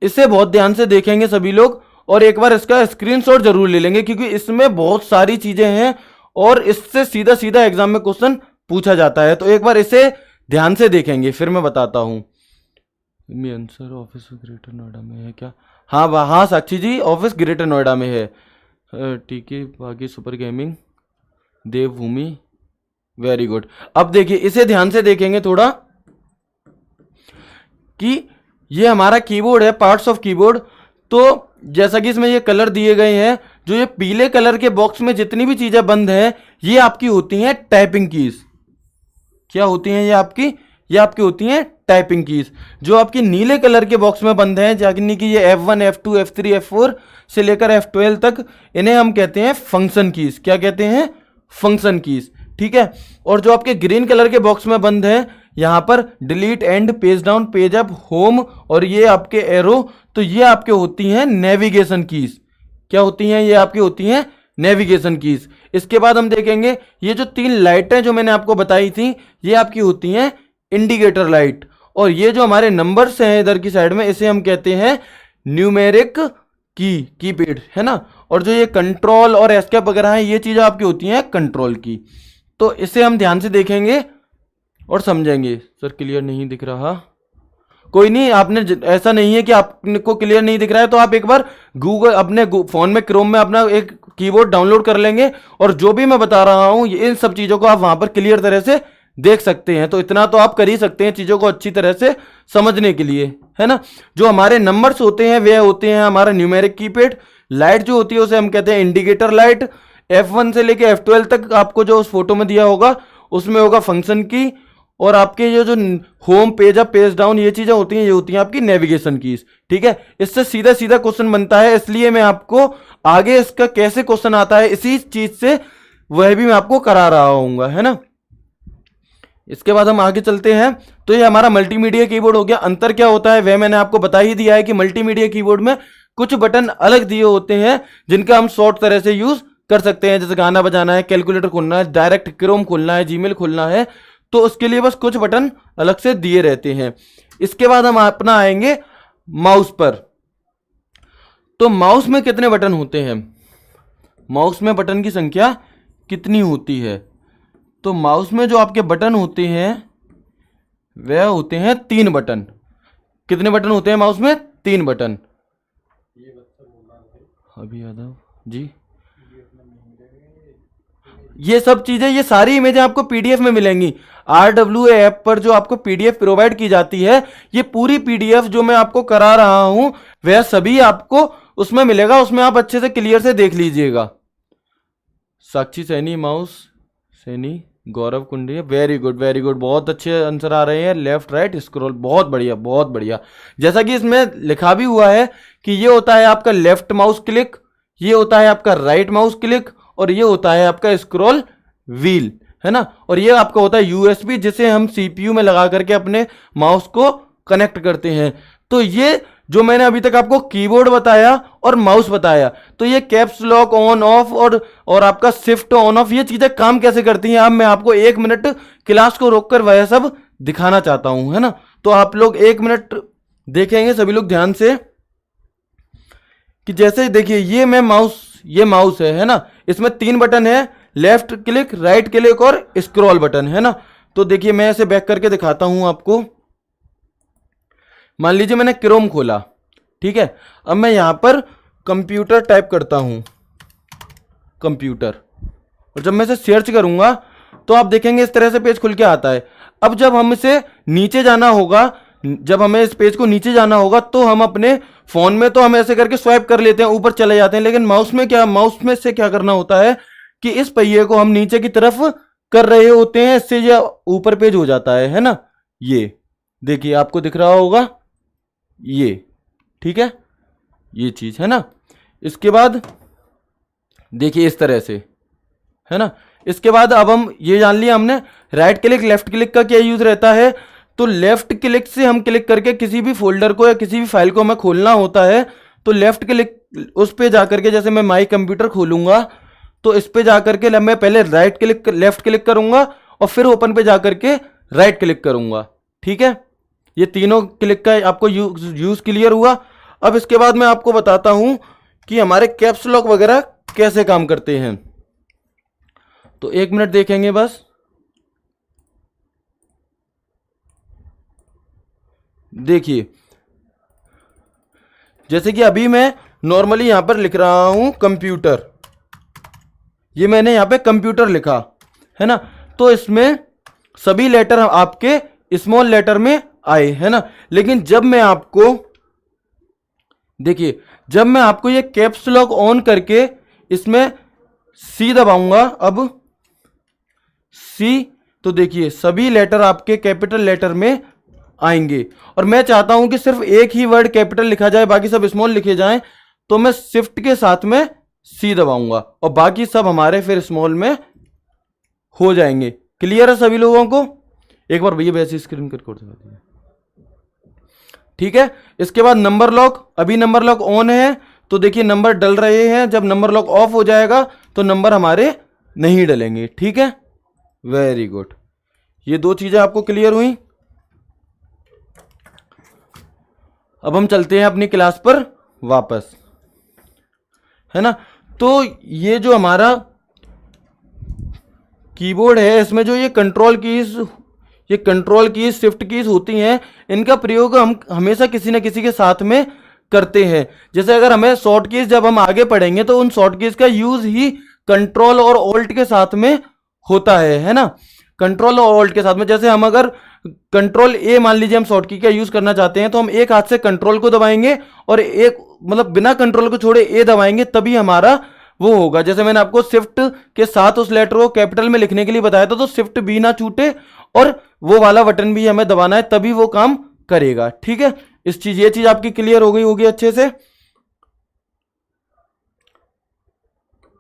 इसे बहुत ध्यान से देखेंगे सभी लोग, और एक बार इसका स्क्रीनशॉट जरूर ले लेंगे, क्योंकि इसमें बहुत सारी चीजें हैं और इससे सीधा सीधा एग्जाम में क्वेश्चन पूछा जाता है। तो एक बार इसे ध्यान से देखेंगे, फिर मैं बताता हूं। आंसर ऑफिस ग्रेटर नोएडा में है क्या? हाँ साक्षी जी, ऑफिस ग्रेटर नोएडा में है। ठीक है, बाकी सुपर गेमिंग, देवभूमि, वेरी गुड। अब देखिए इसे ध्यान से देखेंगे थोड़ा, कि ये हमारा कीबोर्ड है, पार्ट्स ऑफ कीबोर्ड। तो जैसा कि इसमें ये कलर दिए गए हैं, जो ये पीले कलर के बॉक्स में जितनी भी चीजें बंद हैं ये आपकी होती हैं टाइपिंग कीज। क्या होती हैं ये आपकी होती हैं टाइपिंग कीज। जो आपकी नीले कलर के बॉक्स में बंद हैं, यानी कि ये F1 F2 F3 F4 से लेकर F12 तक, इन्हें हम कहते हैं फंक्शन कीज। क्या कहते हैं? Function keys. ठीक है, और जो आपके ग्रीन कलर के बॉक्स में बंद है, यहां पर delete, and, page down, page up, home और ये आपके एरो, तो ये आपके होती हैं नेविगेशन कीज। क्या होती हैं? ये आपकी होती हैं नेविगेशन कीज। इसके बाद हम देखेंगे ये जो 3 लाइटें जो मैंने आपको बताई थी, ये आपकी होती हैं इंडिकेटर लाइट। और ये जो हमारे नंबर्स हैं इधर की साइड में, इसे हम कहते हैं न्यूमेरिक कीपैड, है ना। और जो ये कंट्रोल और एस्केप वगैरह है, ये चीज़ें आपकी होती हैं कंट्रोल की। तो इसे हम ध्यान से देखेंगे और समझेंगे। सर क्लियर नहीं दिख रहा, कोई नहीं, आपने ऐसा नहीं है कि आपको क्लियर नहीं दिख रहा है तो आप एक बार गूगल अपने फोन में क्रोम में अपना एक कीबोर्ड डाउनलोड कर लेंगे और जो भी मैं बता रहा हूं इन सब चीज़ों को आप वहां पर क्लियर तरह से देख सकते हैं। तो इतना तो आप कर ही सकते हैं चीज़ों को अच्छी तरह से समझने के लिए, है ना। जो हमारे नंबर्स होते हैं वे होते हैं हमारा न्यूमेरिक कीपैड। लाइट जो होती है उसे हम कहते हैं इंडिकेटर लाइट। F1 से लेके F12 तक आपको जो उस फोटो में दिया होगा उसमें होगा फंक्शन की, और आपके ये जो home page up page down ये चीजें होती हैं, ये होती हैं आपकी नेविगेशन कीज। ठीक है, इससे सीधा सीधा क्वेश्चन बनता है, इसलिए मैं आपको आगे इसका कैसे क्वेश्चन आता है इसी चीज से वह भी मैं आपको करा रहा हूँ, है ना। इसके बाद हम आगे चलते हैं। तो ये हमारा मल्टीमीडिया कीबोर्ड हो गया। अंतर क्या होता है वह मैंने आपको बता ही दिया है कि मल्टीमीडिया कीबोर्ड में कुछ बटन अलग दिए होते हैं जिनका हम शॉर्ट तरह से यूज कर सकते हैं, जैसे गाना बजाना है, कैलकुलेटर खोलना है, डायरेक्ट क्रोम खोलना है, जीमेल खोलना है, तो उसके लिए बस कुछ बटन अलग से दिए रहते हैं। इसके बाद हम अपना आएंगे माउस पर। तो माउस में कितने बटन होते हैं, माउस में बटन की संख्या कितनी होती है। तो माउस में जो आपके बटन होते हैं वह होते हैं 3 बटन। कितने बटन होते हैं माउस में? 3 बटन। अभी यादव जी, ये सब चीजें, ये सारी इमेजें आपको पीडीएफ में मिलेंगी। RWA ऐप पर जो आपको पीडीएफ प्रोवाइड की जाती है, ये पूरी पीडीएफ जो मैं आपको करा रहा हूं वह सभी आपको उसमें मिलेगा, उसमें आप अच्छे से क्लियर से देख लीजिएगा। साक्षी सैनी माउस, सैनी गौरव कुंडी, वेरी गुड वेरी गुड, बहुत अच्छे आंसर आ रहे हैं। लेफ्ट राइट स्क्रॉल, बहुत बढ़िया बहुत बढ़िया। जैसा कि इसमें लिखा भी हुआ है कि ये होता है आपका लेफ्ट माउस क्लिक, ये होता है आपका राइट माउस क्लिक, और ये होता है आपका स्क्रॉल व्हील, है ना। और ये आपका होता है यूएसबी, जिसे हम सीपीयू में लगा करके अपने माउस को कनेक्ट करते हैं। तो ये जो मैंने अभी तक आपको कीबोर्ड बताया और माउस बताया, तो ये कैप्स लॉक ऑन ऑफ और आपका शिफ्ट ऑन ऑफ, ये चीजें काम कैसे करती हैं, अब मैं आपको 1 मिनट क्लास को रोककर वह सब दिखाना चाहता हूं, है ना। तो आप लोग 1 मिनट देखेंगे सभी लोग ध्यान से, कि जैसे देखिए ये मैं माउस, ये माउस है ना, इसमें 3 बटन है, लेफ्ट क्लिक, राइट क्लिक और स्क्रॉल बटन, है ना। तो देखिए मैं इसे बैक करके दिखाता हूं आपको। मान लीजिए मैंने क्रोम खोला, ठीक है। अब मैं यहां पर कंप्यूटर टाइप करता हूं, कंप्यूटर, और जब मैं इसे सर्च करूंगा तो आप देखेंगे इस तरह से पेज खुल के आता है। अब जब हम इसे नीचे जाना होगा, जब हमें इस पेज को नीचे जाना होगा तो हम अपने फोन में तो हम ऐसे करके स्वाइप कर लेते हैं, ऊपर चले जाते हैं, लेकिन माउस में क्या, माउस में से क्या करना होता है कि इस पहिए को हम नीचे की तरफ कर रहे होते हैं, इससे ये ऊपर पेज हो जाता है ना। ये देखिए आपको दिख रहा होगा, ये ठीक है, ये चीज है ना। इसके बाद देखिए इस तरह से, है ना। इसके बाद अब हम ये जान लिया हमने राइट क्लिक लेफ्ट क्लिक का क्या यूज रहता है। तो लेफ्ट क्लिक से हम क्लिक करके किसी भी फोल्डर को या किसी भी फाइल को हमें खोलना होता है, तो लेफ्ट क्लिक उस पे जाकर के, जैसे मैं माई कंप्यूटर खोलूंगा तो इस पे जाकर के मैं पहले राइट क्लिक लेफ्ट क्लिक करूंगा और फिर ओपन पे जाकर के राइट क्लिक करूंगा, ठीक है। ये तीनों क्लिक का आपको यूज क्लियर हुआ। अब इसके बाद मैं आपको बताता हूं कि हमारे कैप्स लॉक वगैरह कैसे काम करते हैं। तो 1 मिनट देखेंगे बस। देखिए जैसे कि अभी मैं नॉर्मली यहां पर लिख रहा हूं कंप्यूटर, ये मैंने यहां पे कंप्यूटर लिखा है ना, तो इसमें सभी लेटर आपके स्मॉल लेटर में आए, है ना। लेकिन जब मैं आपको देखिए, जब मैं आपको ये कैप्स लॉक ऑन करके इसमें सी दबाऊंगा, अब सी, तो देखिए सभी लेटर आपके कैपिटल लेटर में आएंगे। और मैं चाहता हूं कि सिर्फ एक ही वर्ड कैपिटल लिखा जाए, बाकी सब स्मॉल लिखे जाएं, तो मैं शिफ्ट के साथ में सी दबाऊंगा और बाकी सब हमारे फिर स्मॉल में हो जाएंगे। क्लियर है सभी लोगों को? एक बार भैया वैसे स्क्रीन कट कर दीजिए, ठीक है। इसके बाद नंबर लॉक, अभी नंबर लॉक ऑन है तो देखिए नंबर डल रहे हैं, जब नंबर लॉक ऑफ हो जाएगा तो नंबर हमारे नहीं डलेंगे, ठीक है। वेरी गुड, ये 2 चीजें आपको क्लियर हुई। अब हम चलते हैं अपनी क्लास पर वापस, है ना। तो ये जो हमारा कीबोर्ड है, इसमें जो ये कंट्रोल कीज शिफ्ट कीज होती हैं, इनका प्रयोग हम हमेशा किसी न किसी के साथ में करते हैं। जैसे अगर हमें शॉर्ट कीज जब हम आगे पढ़ेंगे तो उन शॉर्ट कीज का यूज ही कंट्रोल और ऑल्ट के साथ में होता है ना। कंट्रोल और ऑल्ट के साथ में, जैसे हम अगर कंट्रोल ए मान लीजिए हम शॉर्ट की का यूज करना चाहते हैं, तो हम एक हाथ से कंट्रोल को दबाएंगे और एक मतलब बिना कंट्रोल को छोड़े ए दबाएंगे, तभी हमारा वो होगा। जैसे मैंने आपको शिफ्ट के साथ उस लेटर को कैपिटल में लिखने के लिए बताया था, तो शिफ्ट बी ना छूटे और वो वाला बटन भी हमें दबाना है, तभी वो काम करेगा। ठीक है, ये चीज आपकी क्लियर हो गई होगी अच्छे से।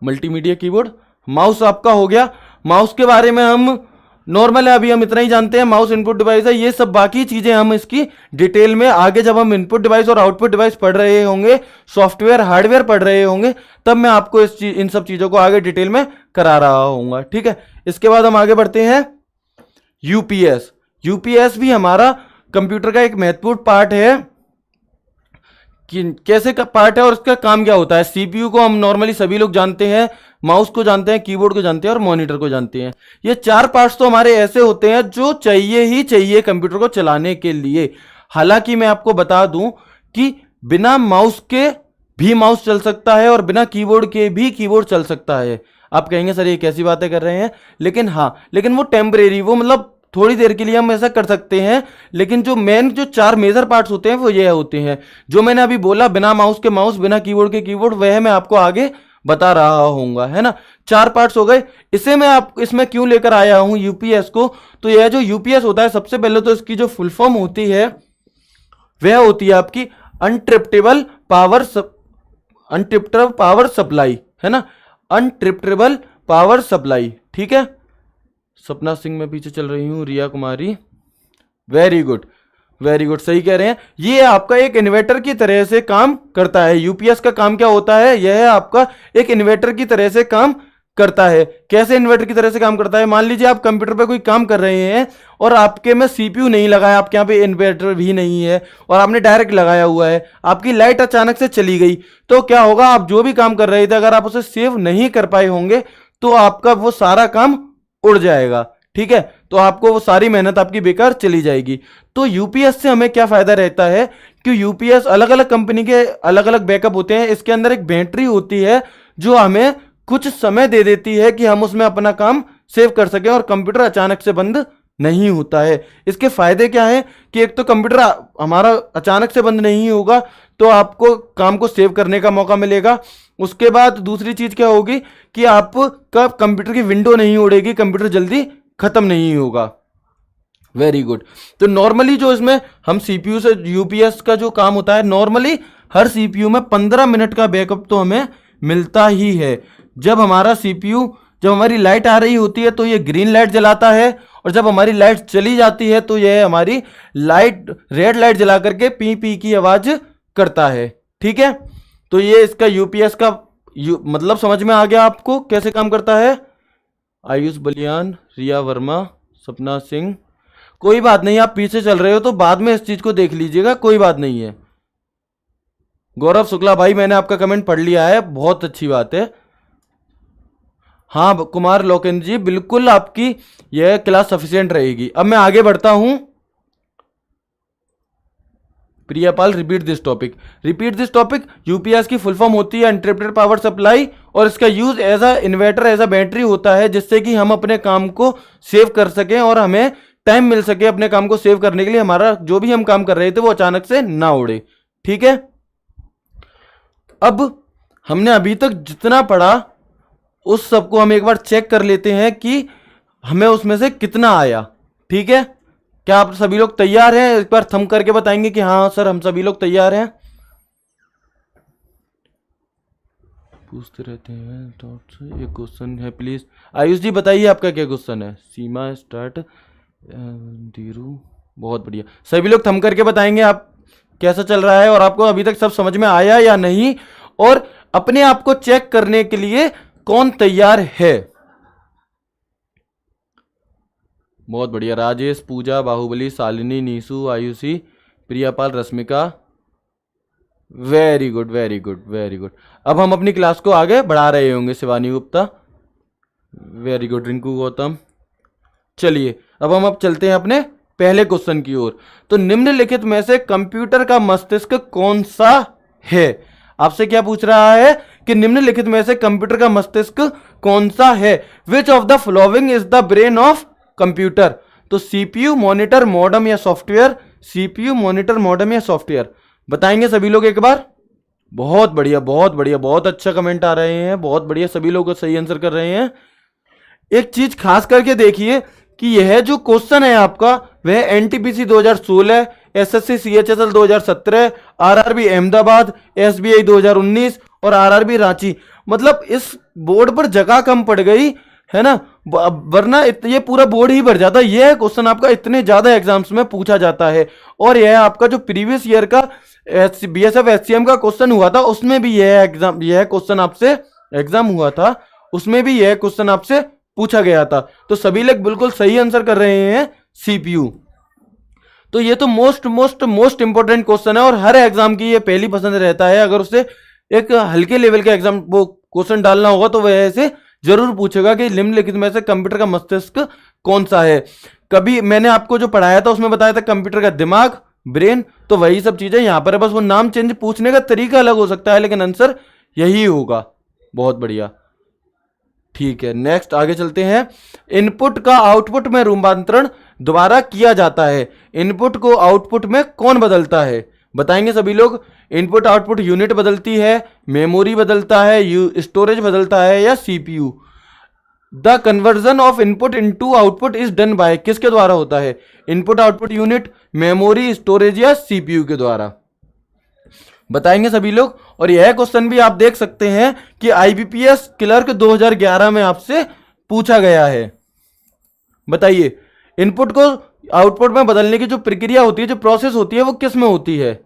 मल्टीमीडिया कीबोर्ड, माउस आपका हो गया। माउस के बारे में हम नॉर्मल है, अभी हम इतना ही जानते हैं, माउस इनपुट डिवाइस है। ये सब बाकी चीजें हम इसकी डिटेल में आगे जब हम इनपुट डिवाइस और आउटपुट डिवाइस पढ़ रहे होंगे, सॉफ्टवेयर हार्डवेयर पढ़ रहे होंगे, तब मैं आपको इन सब चीजों को आगे डिटेल में करा रहा हूँगा। ठीक है, इसके बाद हम आगे बढ़ते हैं। यूपीएस, यूपीएस भी हमारा कंप्यूटर का एक महत्वपूर्ण पार्ट है। कि कैसे का पार्ट है और इसका काम क्या होता है। सीपीयू को हम नॉर्मली सभी लोग जानते हैं, माउस को जानते हैं, कीबोर्ड को जानते हैं और मॉनिटर को जानते हैं। ये चार पार्ट्स तो हमारे ऐसे होते हैं जो चाहिए ही चाहिए कंप्यूटर को चलाने के लिए। हालांकि मैं आपको बता दूं कि बिना माउस के भी माउस चल सकता है और बिना कीबोर्ड के भी कीबोर्ड चल सकता है। आप कहेंगे सर ये कैसी बातें कर रहे हैं, लेकिन हाँ, लेकिन वो टेम्परेरी, वो मतलब थोड़ी देर के लिए हम ऐसा कर सकते हैं। लेकिन जो चार मेजर पार्ट्स होते हैं वो ये होते हैं जो मैंने अभी बोला, बिना माउस के माउस, बिना कीबोर्ड के कीबोर्ड, वह मैं आपको आगे बता रहा हूँगा, है ना। चार पार्ट्स हो गए। इसे मैं इसमें क्यों लेकर आया हूँ यूपीएस को, तो यह जो यूपीएस होता है, सबसे पहले तो इसकी जो फुल फॉर्म होती है वह होती है आपकी अनट्रिप्टेबल पावर सप्लाई, है ना, अनट्रिप्टेबल पावर सप्लाई। ठीक है, सपना सिंह में पीछे चल रही हूँ, Riya Kumari, very good very good, सही कह रहे हैं। ये आपका एक इन्वर्टर की तरह से काम करता है। यूपीएस का काम क्या होता है, यह आपका एक इन्वर्टर की तरह से काम करता है। कैसे इन्वर्टर की तरह से काम करता है, मान लीजिए आप कंप्यूटर पे कोई काम कर रहे हैं और आपके में सीपीयू नहीं लगाया, आपके यहाँ पे इन्वर्टर भी नहीं है और आपने डायरेक्ट लगाया हुआ है, आपकी लाइट अचानक से चली गई, तो क्या होगा, आप जो भी काम कर रहे थे अगर आप उसे सेव नहीं कर पाए होंगे तो आपका वो सारा काम उड़ जाएगा। ठीक है, तो आपको वो सारी मेहनत आपकी बेकार चली जाएगी। तो यूपीएस से हमें क्या फायदा रहता है कि यूपीएस अलग अलग कंपनी के अलग अलग बैकअप होते हैं। इसके अंदर एक बैटरी होती है जो हमें कुछ समय दे देती है कि हम उसमें अपना काम सेव कर सकें और कंप्यूटर अचानक से बंद नहीं होता है। इसके फायदे क्या है कि एक तो कंप्यूटर हमारा अचानक से बंद नहीं होगा तो आपको काम को सेव करने का मौका मिलेगा। उसके बाद दूसरी चीज क्या होगी कि आपका कंप्यूटर की विंडो नहीं उड़ेगी, कंप्यूटर जल्दी खत्म नहीं होगा। Very good. तो नॉर्मली जो इसमें हम सीपीयू से यूपीएस का जो काम होता है, नॉर्मली हर सीपीयू में 15 मिनट का बैकअप तो हमें मिलता ही है। जब हमारी लाइट आ रही होती है तो ये ग्रीन लाइट जलाता है और जब हमारी लाइट चली जाती है तो यह हमारी रेड लाइट जला करके पी पी की आवाज करता है। ठीक है, तो ये इसका यूपीएस का मतलब समझ में आ गया आपको कैसे काम करता है। आयुष बलियान, रिया वर्मा, सपना सिंह, कोई बात नहीं, आप पीछे चल रहे हो तो बाद में इस चीज को देख लीजिएगा, कोई बात नहीं है। गौरव शुक्ला भाई, मैंने आपका कमेंट पढ़ लिया है, बहुत अच्छी बात है। हाँ कुमार लोकेंद्र जी, बिल्कुल आपकी यह क्लास सफिशिएंट रहेगी। अब मैं आगे बढ़ता हूं। Priyapal, repeat this topic. UPS की फुल फॉर्म होती है अनट्रिप्टेड पावर सप्लाई और इसका use as a inverter, as a battery होता है, जिससे कि हम अपने काम को सेव कर सकें और हमें टाइम मिल सके अपने काम को सेव करने के लिए, हमारा जो भी हम काम कर रहे थे वो अचानक से ना उड़े। ठीक है, अब हमने अभी तक जितना पढ़ा उस सबको हम एक बार चेक कर लेते हैं कि हमें उसमें से कितना आया। ठीक है, क्या आप सभी लोग तैयार हैं? एक बार थंब करके बताएंगे कि हाँ सर हम सभी लोग तैयार हैं। पूछते रहते हैं एक क्वेश्चन है प्लीज। आयुष जी बताइए आपका क्या क्वेश्चन है। सीमा स्टार्ट, धीरू, बहुत बढ़िया। सभी लोग थंब करके बताएंगे आप कैसा चल रहा है और आपको अभी तक सब समझ में आया या नहीं, और अपने आप को चेक करने के लिए कौन तैयार है। बहुत बढ़िया। Rajesh, Pooja, Baahubali, Shalini, Neesu, Ayushi, Priyapal, Rashmika, very good, very good, very good. अब हम अपनी क्लास को आगे बढ़ा रहे होंगे। Shivani Gupta, very good. रिंकू गौतम, चलिए अब चलते हैं अपने पहले क्वेश्चन की ओर। तो निम्नलिखित में से कंप्यूटर का मस्तिष्क कौन सा है? आपसे क्या पूछ रहा है कि निम्नलिखित में से कंप्यूटर का मस्तिष्क कौन सा है? विच of the following is the brain of computer? तो सीपीयू, मॉनिटर, मॉडेम या सॉफ्टवेयर? सीपीयू, मॉनिटर, मॉडेम या सॉफ्टवेयर? बताएंगे सभी लोग एक बार। बहुत बढ़िया, बहुत बढ़िया, बहुत अच्छा कमेंट आ रहे हैं, बहुत बढ़िया, सभी लोग सही आंसर कर रहे हैं। एक चीज खास करके देखिए कि यह जो क्वेश्चन है आपका वह NTPC 2016, SSC CHSL 2017, RRB Ahmedabad, SBI 2019 और आरआरबी रांची, मतलब इस बोर्ड पर जगह कम पड़ गई है ना, वरना ये पूरा बोर्ड ही भर जाता। यह क्वेश्चन आपका इतने ज्यादा एग्जाम्स में पूछा जाता है। और यह आपका जो प्रीवियस ईयर का बीएसएफ एचसीएम का क्वेश्चन हुआ था उसमें भी यह क्वेश्चन आपसे एग्जाम हुआ था, उसमें भी यह क्वेश्चन आपसे पूछा गया था। तो सभी लोग बिल्कुल सही आंसर कर रहे हैं, सीपीयू। तो ये तो most most most important question है और हर एग्जाम की ये पहली पसंद रहता है। अगर उसे एक हल्के लेवल का एग्जाम वो क्वेश्चन डालना होगा तो वह ऐसे जरूर पूछेगा कि निम्नलिखित में से कंप्यूटर का मस्तिष्क कौन सा है। कभी मैंने आपको जो पढ़ाया था उसमें बताया था कंप्यूटर का दिमाग, ब्रेन, तो वही सब चीजें यहां पर है, बस वो नाम चेंज, पूछने का तरीका अलग हो सकता है लेकिन आंसर यही होगा। बहुत बढ़िया, ठीक है। नेक्स्ट आगे चलते हैं। इनपुट का आउटपुट में रूपांतरण द्वारा किया जाता है। इनपुट को आउटपुट में कौन बदलता है? बताएंगे सभी लोग। इनपुट आउटपुट यूनिट बदलती है, मेमोरी बदलता है, स्टोरेज बदलता है या CPU? The conversion of input into output is done by, किसके द्वारा होता है? Input output unit, memory, storage या सीपीयू के द्वारा? बताएंगे सभी लोग। और यह क्वेश्चन भी आप देख सकते हैं कि आईबीपीएस क्लर्क 2011 में आपसे पूछा गया है। बताइए, इनपुट को आउटपुट में बदलने की जो प्रक्रिया होती है, जो प्रोसेस होती है, वो किस में होती है?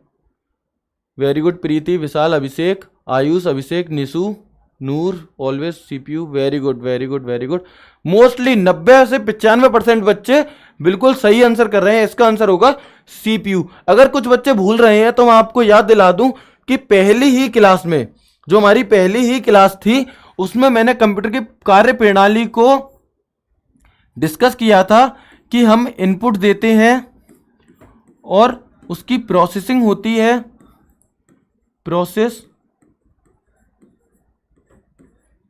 Very good Preeti, Vishal, Abhishek, Ayush, Abhishek, Nishu, Noor, always CPU. Very good, very good, very good. Mostly 90 से 95% बच्चे बिल्कुल सही आंसर कर रहे हैं। इसका आंसर होगा सीपीयू। अगर कुछ बच्चे भूल रहे हैं तो मैं आपको याद दिला दूं कि पहली ही क्लास में, जो हमारी पहली ही क्लास थी, उसमें मैंने कंप्यूटर की कार्य प्रणाली को डिस्कस किया था कि हम इनपुट देते हैं और उसकी प्रोसेसिंग होती है, प्रोसेस,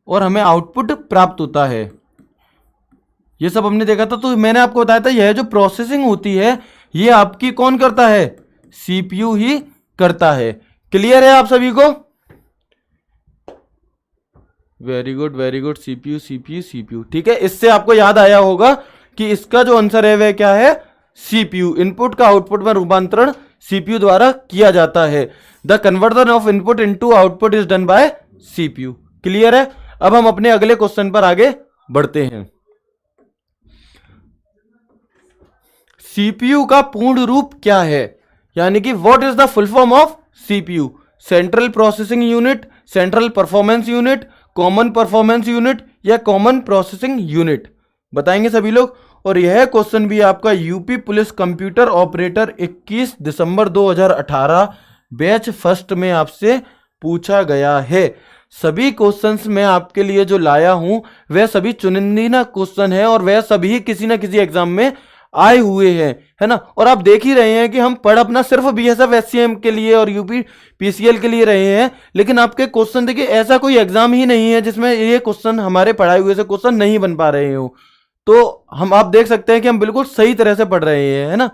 और हमें आउटपुट प्राप्त होता है। ये सब हमने देखा था। तो मैंने आपको बताया था यह जो प्रोसेसिंग होती है ये आपकी कौन करता है? सीपीयू ही करता है। क्लियर है आप सभी को? Very good, very good. CPU, CPU, CPU, ठीक है। इससे आपको याद आया होगा कि इसका जो आंसर है वह क्या है? सीपीयू। इनपुट का आउटपुट में रूपांतरण सीपीयू द्वारा किया जाता है। The conversion of input into output is done by CPU. Clear है? अब हम अपने अगले क्वेश्चन पर आगे बढ़ते हैं। सीपीयू का पूर्ण रूप क्या है? यानी कि what is the full form of CPU? Central processing unit, central performance unit, common performance unit या कॉमन प्रोसेसिंग यूनिट? बताएंगे सभी लोग। और यह क्वेश्चन भी आपका यूपी पुलिस कंप्यूटर ऑपरेटर 21 दिसंबर 2018 बैच फर्स्ट में आपसे पूछा गया है। सभी क्वेश्चंस मैं आपके लिए जो लाया हूं वह सभी चुनिंदा क्वेश्चन है और वह सभी किसी ना किसी एग्जाम में आए हुए हैं, है ना। और आप देख ही रहे हैं कि हम पढ़ अपना सिर्फ बीएसएफ एचसीएम के लिए और यूपी पीसीएल के लिए रहे हैं, लेकिन आपके क्वेश्चन देखिए ऐसा कोई एग्जाम ही नहीं है जिसमें ये क्वेश्चन हमारे पढ़ाए हुए से क्वेश्चन नहीं बन पा रहे हो। तो हम आप देख सकते हैं कि हम बिल्कुल सही तरह से पढ़ रहे हैं, है ना।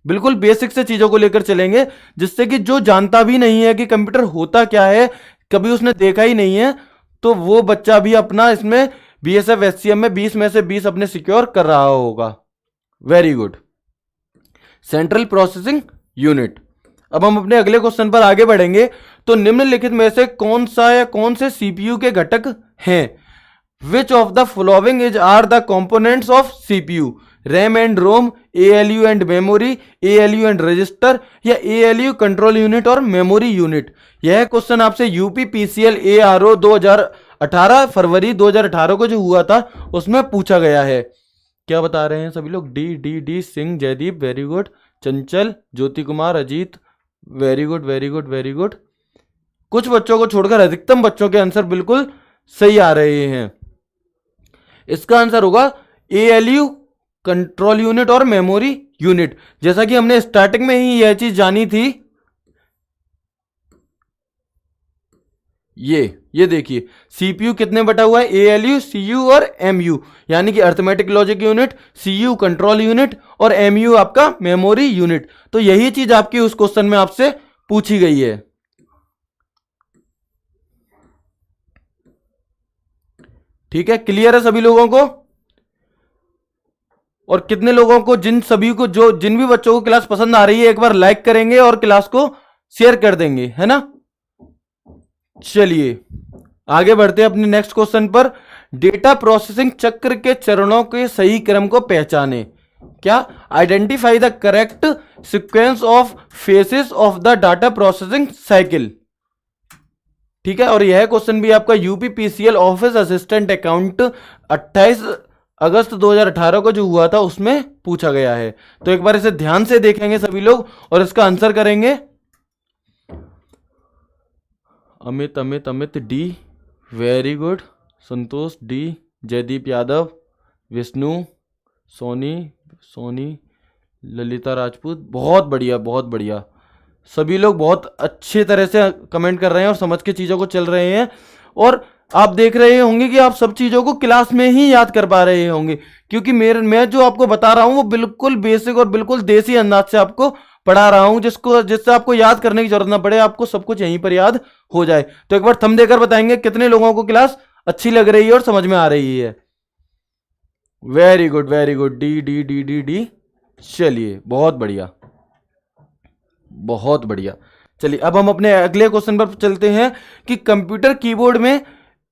बिल्कुल बेसिक से चीजों को लेकर चलेंगे जिससे कि जो जानता भी नहीं है कि कंप्यूटर होता क्या है, कभी उसने देखा ही नहीं है, तो वो बच्चा भी अपना इसमें बीएसएफ एचसीएम में 20 में से 20 अपने सिक्योर कर रहा होगा। Very good. Central processing unit. अब हम अपने अगले क्वेश्चन पर आगे बढ़ेंगे। तो निम्नलिखित में से कौन सा या कौन से सीपीयू के घटक हैं? Which of the following is are the components of CPU? RAM and ROM, ALU and memory, ALU and register या एएलयू कंट्रोल यूनिट और मेमोरी यूनिट? यह क्वेश्चन आपसे यूपी पीसीएल एआरओ 2018 फरवरी 2018 को जो हुआ था उसमें पूछा गया है। क्या बता रहे हैं सभी लोग? D D D Singh, Jaideep, very good. Chanchal, Jyoti Kumar, Ajit, very good, very good, very good. कुछ बच्चों को छोड़कर अधिकतम बच्चों के आंसर बिल्कुल सही आ रहे हैं। इसका आंसर होगा ALU, कंट्रोल यूनिट और मेमोरी यूनिट। जैसा कि हमने स्टार्टिंग में ही यह चीज जानी थी, ये देखिए CPU कितने बटा हुआ है, ALU, CU और MU, यानी कि arithmetic logic unit, CU control unit और MU आपका मेमोरी यूनिट। तो यही चीज आपकी उस क्वेश्चन में आपसे पूछी गई है। ठीक है, क्लियर है सभी लोगों को? और कितने लोगों को, जिन भी बच्चों को क्लास पसंद आ रही है, एक बार लाइक करेंगे और क्लास को शेयर कर देंगे, है ना? चलिए आगे बढ़ते हैं अपने नेक्स्ट क्वेश्चन पर। डेटा प्रोसेसिंग चक्र के चरणों के सही क्रम को पहचाने। क्या? Identify the correct sequence of faces of the data processing cycle. ठीक है, और यह क्वेश्चन भी आपका UPPCL ऑफिस असिस्टेंट अकाउंट 28 अगस्त 2018 को जो हुआ था उसमें पूछा गया है। तो एक बार इसे ध्यान से देखेंगे सभी लोग और इसका आंसर करेंगे। Amit D, very good. Santosh D, Jaideep Yadav, Vishnu, Soni, Lalita Rajput, बहुत बढ़िया बहुत बढ़िया। सभी लोग बहुत अच्छे तरह से कमेंट कर रहे हैं और समझ के चीज़ों को चल रहे हैं। और आप देख रहे होंगे कि आप सब चीज़ों को क्लास में ही याद कर पा रहे होंगे, क्योंकि मैं जो आपको बता रहा हूं वो बिल्कुल बेसिक और बिल्कुल देसी अंदाज से आपको पढ़ा रहा हूं, जिससे आपको याद करने की जरूरत ना पड़े, आपको सब कुछ यहीं पर याद हो जाए। तो एक बार थंब देकर बताएंगे कितने लोगों को क्लास अच्छी लग रही है और समझ में आ रही है। Very good very good, D D D D D. चलिए बहुत बढ़िया बहुत बढ़िया। चलिए अब हम अपने अगले क्वेश्चन पर चलते हैं कि कंप्यूटर कीबोर्ड में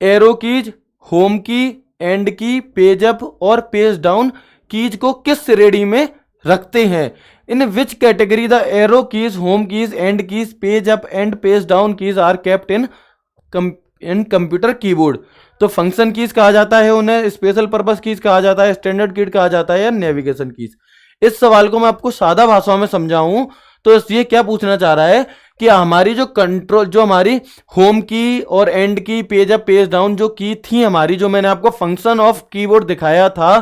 arrow keys, home key, end key, page up और पेज डाउन कीज को किस श्रेणी में रखते हैं? In which category the arrow keys, home keys, end keys, page up and page down keys are kept in computer keyboard. तो फंक्शन कीज कहा जाता है उन्हें, स्पेशल पर्पस कीज कहा जाता है, स्टैंडर्ड कीज कहा जाता है, या नेविगेशन कीज। इस सवाल को मैं आपको सादा भाषा में समझाऊं तो ये क्या पूछना चाह रहा है कि हमारी जो हमारी होम की और and key, page up page down जो की थी हमारी, जो मैंने आपको फंक्शन ऑफ कीबोर्ड दिखाया था,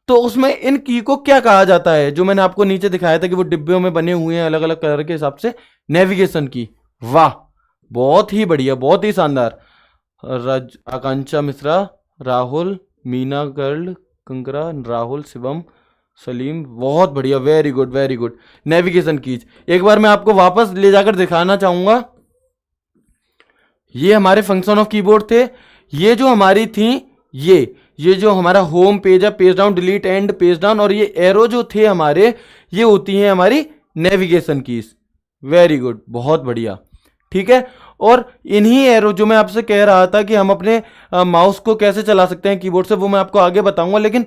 तो उसमें इन की को क्या कहा जाता है? जो मैंने आपको नीचे दिखाया था कि वो डिब्बों में बने हुए हैं अलग अलग कलर के हिसाब से, नेविगेशन की। वाह, बहुत ही बढ़िया, बहुत ही शानदार। आकांक्षा मिश्रा, राहुल, मीना गर्ल, कंकरा, राहुल, शिवम, सलीम, बहुत बढ़िया, very good very good. Navigation keys एक बार मैं आपको वापस ले जाकर दिखाना चाहूंगा। ये हमारे फंक्शन ऑफ कीबोर्ड थे, ये जो हमारी थी, ये जो हमारा home, page up, page down, delete, and, page down, और ये एरो जो थे हमारे, ये होती हैं हमारी नेविगेशन कीज। वेरी गुड, बहुत बढ़िया। ठीक है, और इन्हीं एरो जो मैं आपसे कह रहा था कि हम अपने माउस को कैसे चला सकते हैं कीबोर्ड से, वो मैं आपको आगे बताऊंगा, लेकिन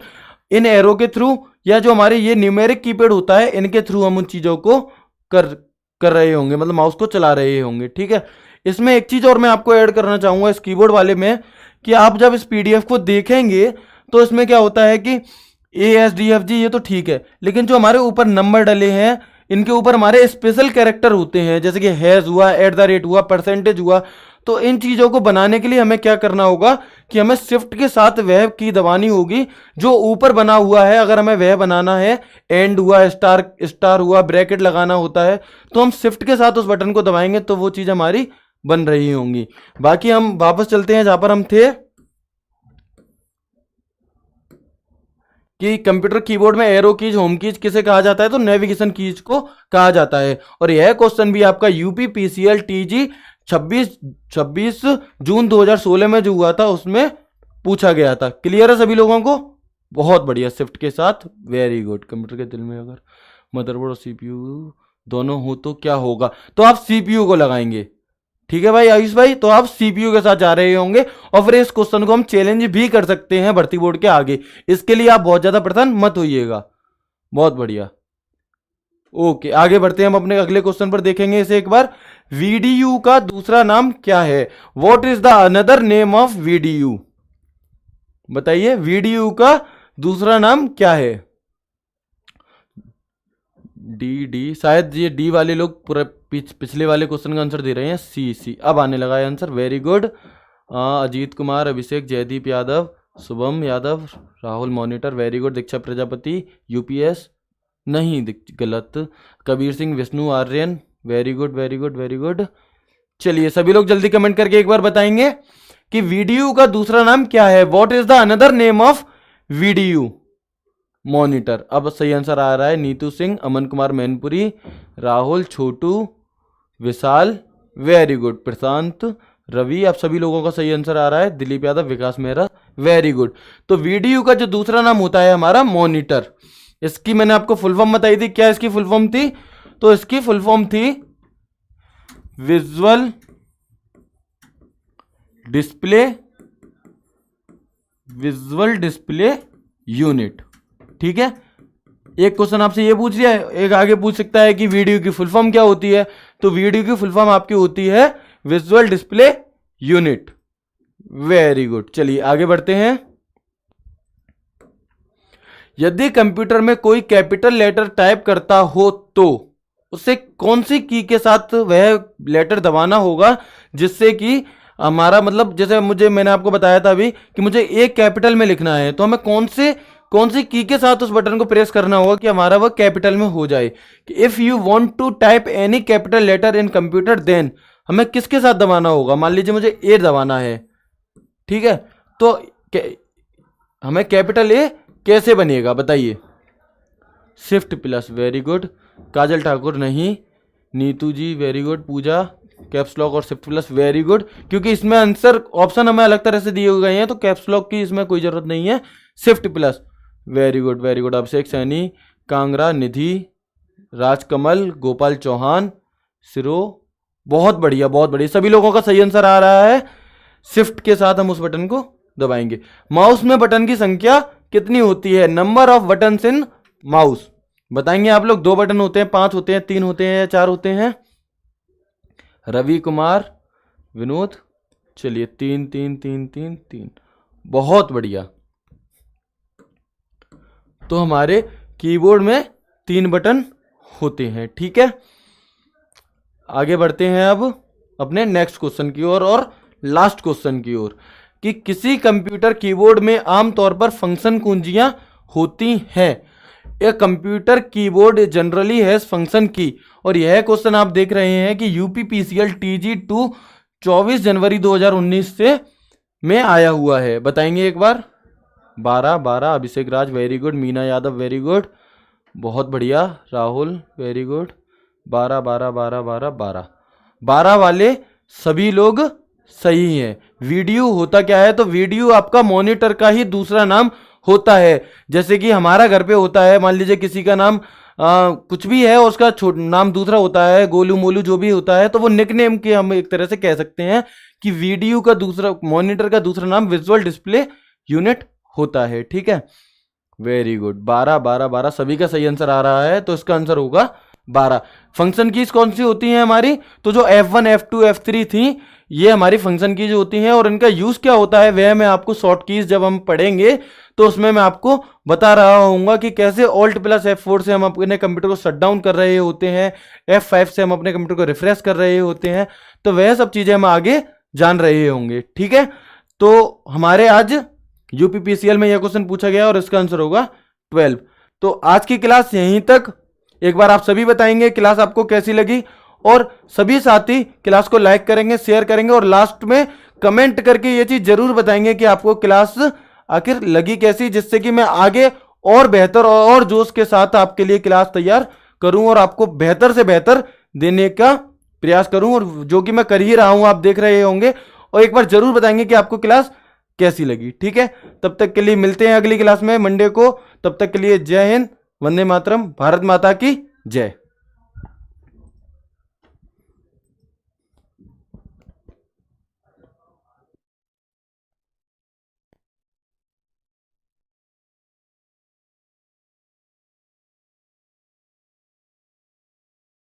इन एरो के थ्रू या जो हमारे ये न्यूमेरिक कीपैड होता है, इनके थ्रू हम उन चीजों को कर रहे होंगे, मतलब माउस को चला रहे होंगे। ठीक है, इसमें एक चीज और मैं आपको ऐड करना चाहूंगा इस कीबोर्ड वाले में, कि आप जब इस पीडीएफ को देखेंगे तो इसमें क्या होता है कि ASDFG ये तो ठीक है, लेकिन जो हमारे ऊपर नंबर डले हैं इनके ऊपर हमारे स्पेशल कैरेक्टर होते हैं, जैसे कि हैज हुआ, @ हुआ, परसेंटेज हुआ। तो इन चीजों को बनाने के लिए हमें क्या करना होगा कि हमें शिफ्ट के साथ वह की दबानी होगी जो ऊपर बना हुआ है। अगर हमें वह बनाना है, एंड हुआ, स्टार हुआ, ब्रैकेट लगाना होता है, तो हम शिफ्ट के साथ उस बटन को दबाएंगे तो वो चीज हमारी बन रही होंगी। बाकी हम वापस चलते हैं जहां पर हम थे कि कंप्यूटर कीबोर्ड में एरो कीज, होम कीज किसे कहा जाता है? तो नेविगेशन कीज को कहा जाता है। और यह क्वेश्चन भी आपका UPPCL TG 26 जून 2016 में जो हुआ था उसमें पूछा गया था। क्लियर है सभी लोगों को? बहुत बढ़िया, शिफ्ट के साथ, वेरी गुड। कंप्यूटर के दिल में अगर मदरबोर्ड और CPU दोनों हो तो क्या होगा? तो आप CPU को लगाएंगे। ठीक है भाई आयुष भाई, तो आप CPU के साथ जा रहे होंगे और फिर इस क्वेश्चन को हम चैलेंज भी कर सकते हैं भर्ती बोर्ड के आगे। इसके लिए आप बहुत ज्यादा परेशान मत होइएगा। बहुत बढ़िया, ओके आगे बढ़ते हैं। हम अपने अगले क्वेश्चन पर देखेंगे इसे एक बार। VDU का दूसरा नाम क्या है? What is the another name of VDU? बताइए, VDU का दूसरा नाम क्या है? डी शायद ये डी वाले लोग पूरा पिछले वाले क्वेश्चन का आंसर दे रहे हैं। सी अब आने लगा है answer. Very good. Ajit Kumar, Abhishek, Jaideep Yadav, Shubham Yadav, Rahul monitor, very good. Diksha Prajapati, UPS नहीं, गलत। Kabir Singh, Vishnu Aryan, very good very good very good. चलिए सभी लोग जल्दी कमेंट करके एक बार बताएंगे कि वीडियो का दूसरा नाम क्या है। What is the another name of video monitor. अब सही आंसर आ रहा है नीतू सिंह, अमन कुमार मैनपुरी, राहुल, छोटू, विशाल, वेरी गुड। प्रशांत, रवि, आप सभी लोगों का सही आंसर आ रहा है। दिलीप यादव, विकास मेहरा, वेरी गुड। तो वीडियो का जो दूसरा नाम होता है हमारा मॉनिटर। इसकी मैंने आपको फुल फॉर्म बताई थी। क्या इसकी फुल फॉर्म थी? तो इसकी फुल फॉर्म थी विजुअल डिस्प्ले यूनिट। ठीक है, एक क्वेश्चन आपसे ये पूछ लिया है, एक आगे पूछ सकता है कि वीडियो की फुल फॉर्म क्या होती है। तो वीडियो की फुल फॉर्म आपकी होती है visual display unit. Very good. चलिए आगे बढ़ते हैं। यदि कंप्यूटर में कोई कैपिटल लेटर टाइप करता हो तो उसे कौन सी की के साथ वह लेटर दबाना होगा जिससे कि हमारा मतलब, जैसे मैंने आपको बताया था अभी कि मुझे एक कैपिटल में लिखना है, तो हमें कौन सी की के साथ उस बटन को प्रेस करना होगा कि हमारा वह कैपिटल में हो जाए। कि if you want to type any capital letter in computer then हमें किसके साथ दबाना होगा। मान लीजिए मुझे ए दबाना है, ठीक है, तो हमें कैपिटल ए कैसे बनेगा बताइए। Shift plus, very good. Kajal Thakur नहीं। Neetu ji, very good. Pooja, caps lock और शिफ्ट प्लस, वेरी गुड। क्योंकि इसमें आंसर ऑप्शन हमें अलग तरह से दिए गए हैं तो कैप्स लॉक की इसमें कोई जरूरत नहीं है। Shift plus, very good very good. Abhishek Saini, Kangra, Nidhi, Rajkamal, Gopal Chauhan, सिरो, बहुत बढ़िया बहुत बढ़िया। सभी लोगों का सही आंसर आ रहा है। शिफ्ट के साथ हम उस बटन को दबाएंगे। माउस में बटन की संख्या कितनी होती है? Number of buttons in mouse बताएंगे आप लोग। 2 बटन होते हैं, 5 होते हैं, 3 होते हैं या 4 होते हैं? रवि कुमार, विनोद, चलिए 3 3 3 3 3, बहुत बढ़िया। तो हमारे कीबोर्ड में 3 बटन होते हैं। ठीक है, आगे बढ़ते हैं अब अपने नेक्स्ट क्वेश्चन की ओर और लास्ट क्वेश्चन की ओर कि किसी कंप्यूटर कीबोर्ड में आमतौर पर फंक्शन कुंजियां होती हैं। A computer keyboard generally has function की। और यह क्वेश्चन आप देख रहे हैं कि यूपीपीसीएल TG2 24 जनवरी 2019 से में आया हुआ है। बताएंगे एक बार। 12 Abhishek Raj, very good. Meena Yadav, very good, बहुत बढ़िया। Rahul, very good. 12 वाले सभी लोग सही हैं। वीडियो होता क्या है? तो वीडियो आपका मॉनिटर का ही दूसरा नाम होता है। जैसे कि हमारा घर पे होता है, मान लीजिए किसी का नाम कुछ भी है और उसका नाम दूसरा होता है, गोलू मोलू जो भी होता है, तो वो निकनेम के हम एक तरह से कह सकते हैं कि वीडियो का दूसरा, मॉनिटर का दूसरा नाम विजुअल डिस्प्ले यूनिट होता है। ठीक है, वेरी गुड। 12 सभी का सही आंसर आ रहा है, तो इसका आंसर होगा 12। फंक्शन कीज कौन सी होती हैं हमारी? तो जो F1 F2 F3 थी, ये हमारी फंक्शन कीज होती हैं। और इनका यूज क्या होता है वह मैं आपको शॉर्ट कीज जब हम पढ़ेंगे तो उसमें मैं आपको बता रहा हूँगा कि कैसे Alt प्लस F4 से हम अपने कंप्यूटर को शट डाउन कर रहे होते हैं, F5 से हम अपने कंप्यूटर को रिफ्रेश कर रहे होते हैं। तो वह सब चीजें हम आगे जान रहे होंगे। ठीक है, तो हमारे आज यूपीपीसीएल में यह क्वेश्चन पूछा गया और इसका आंसर होगा 12। तो आज की क्लास यहीं तक। एक बार आप सभी बताएंगे क्लास आपको कैसी लगी, और सभी साथी क्लास को लाइक करेंगे, शेयर करेंगे और लास्ट में कमेंट करके ये चीज जरूर बताएंगे कि आपको क्लास आखिर लगी कैसी, जिससे कि मैं आगे और बेहतर और जोश के साथ आपके लिए क्लास तैयार करूं और आपको बेहतर से बेहतर देने का प्रयास करूं, और जो कि मैं कर ही रहा हूं, आप देख रहे होंगे। और एक बार जरूर बताएंगे कि आपको क्लास कैसी लगी। ठीक है, तब तक के लिए मिलते हैं अगली क्लास में मंडे को। तब तक के लिए जय हिंद, वंदे मातरम, भारत माता की जय।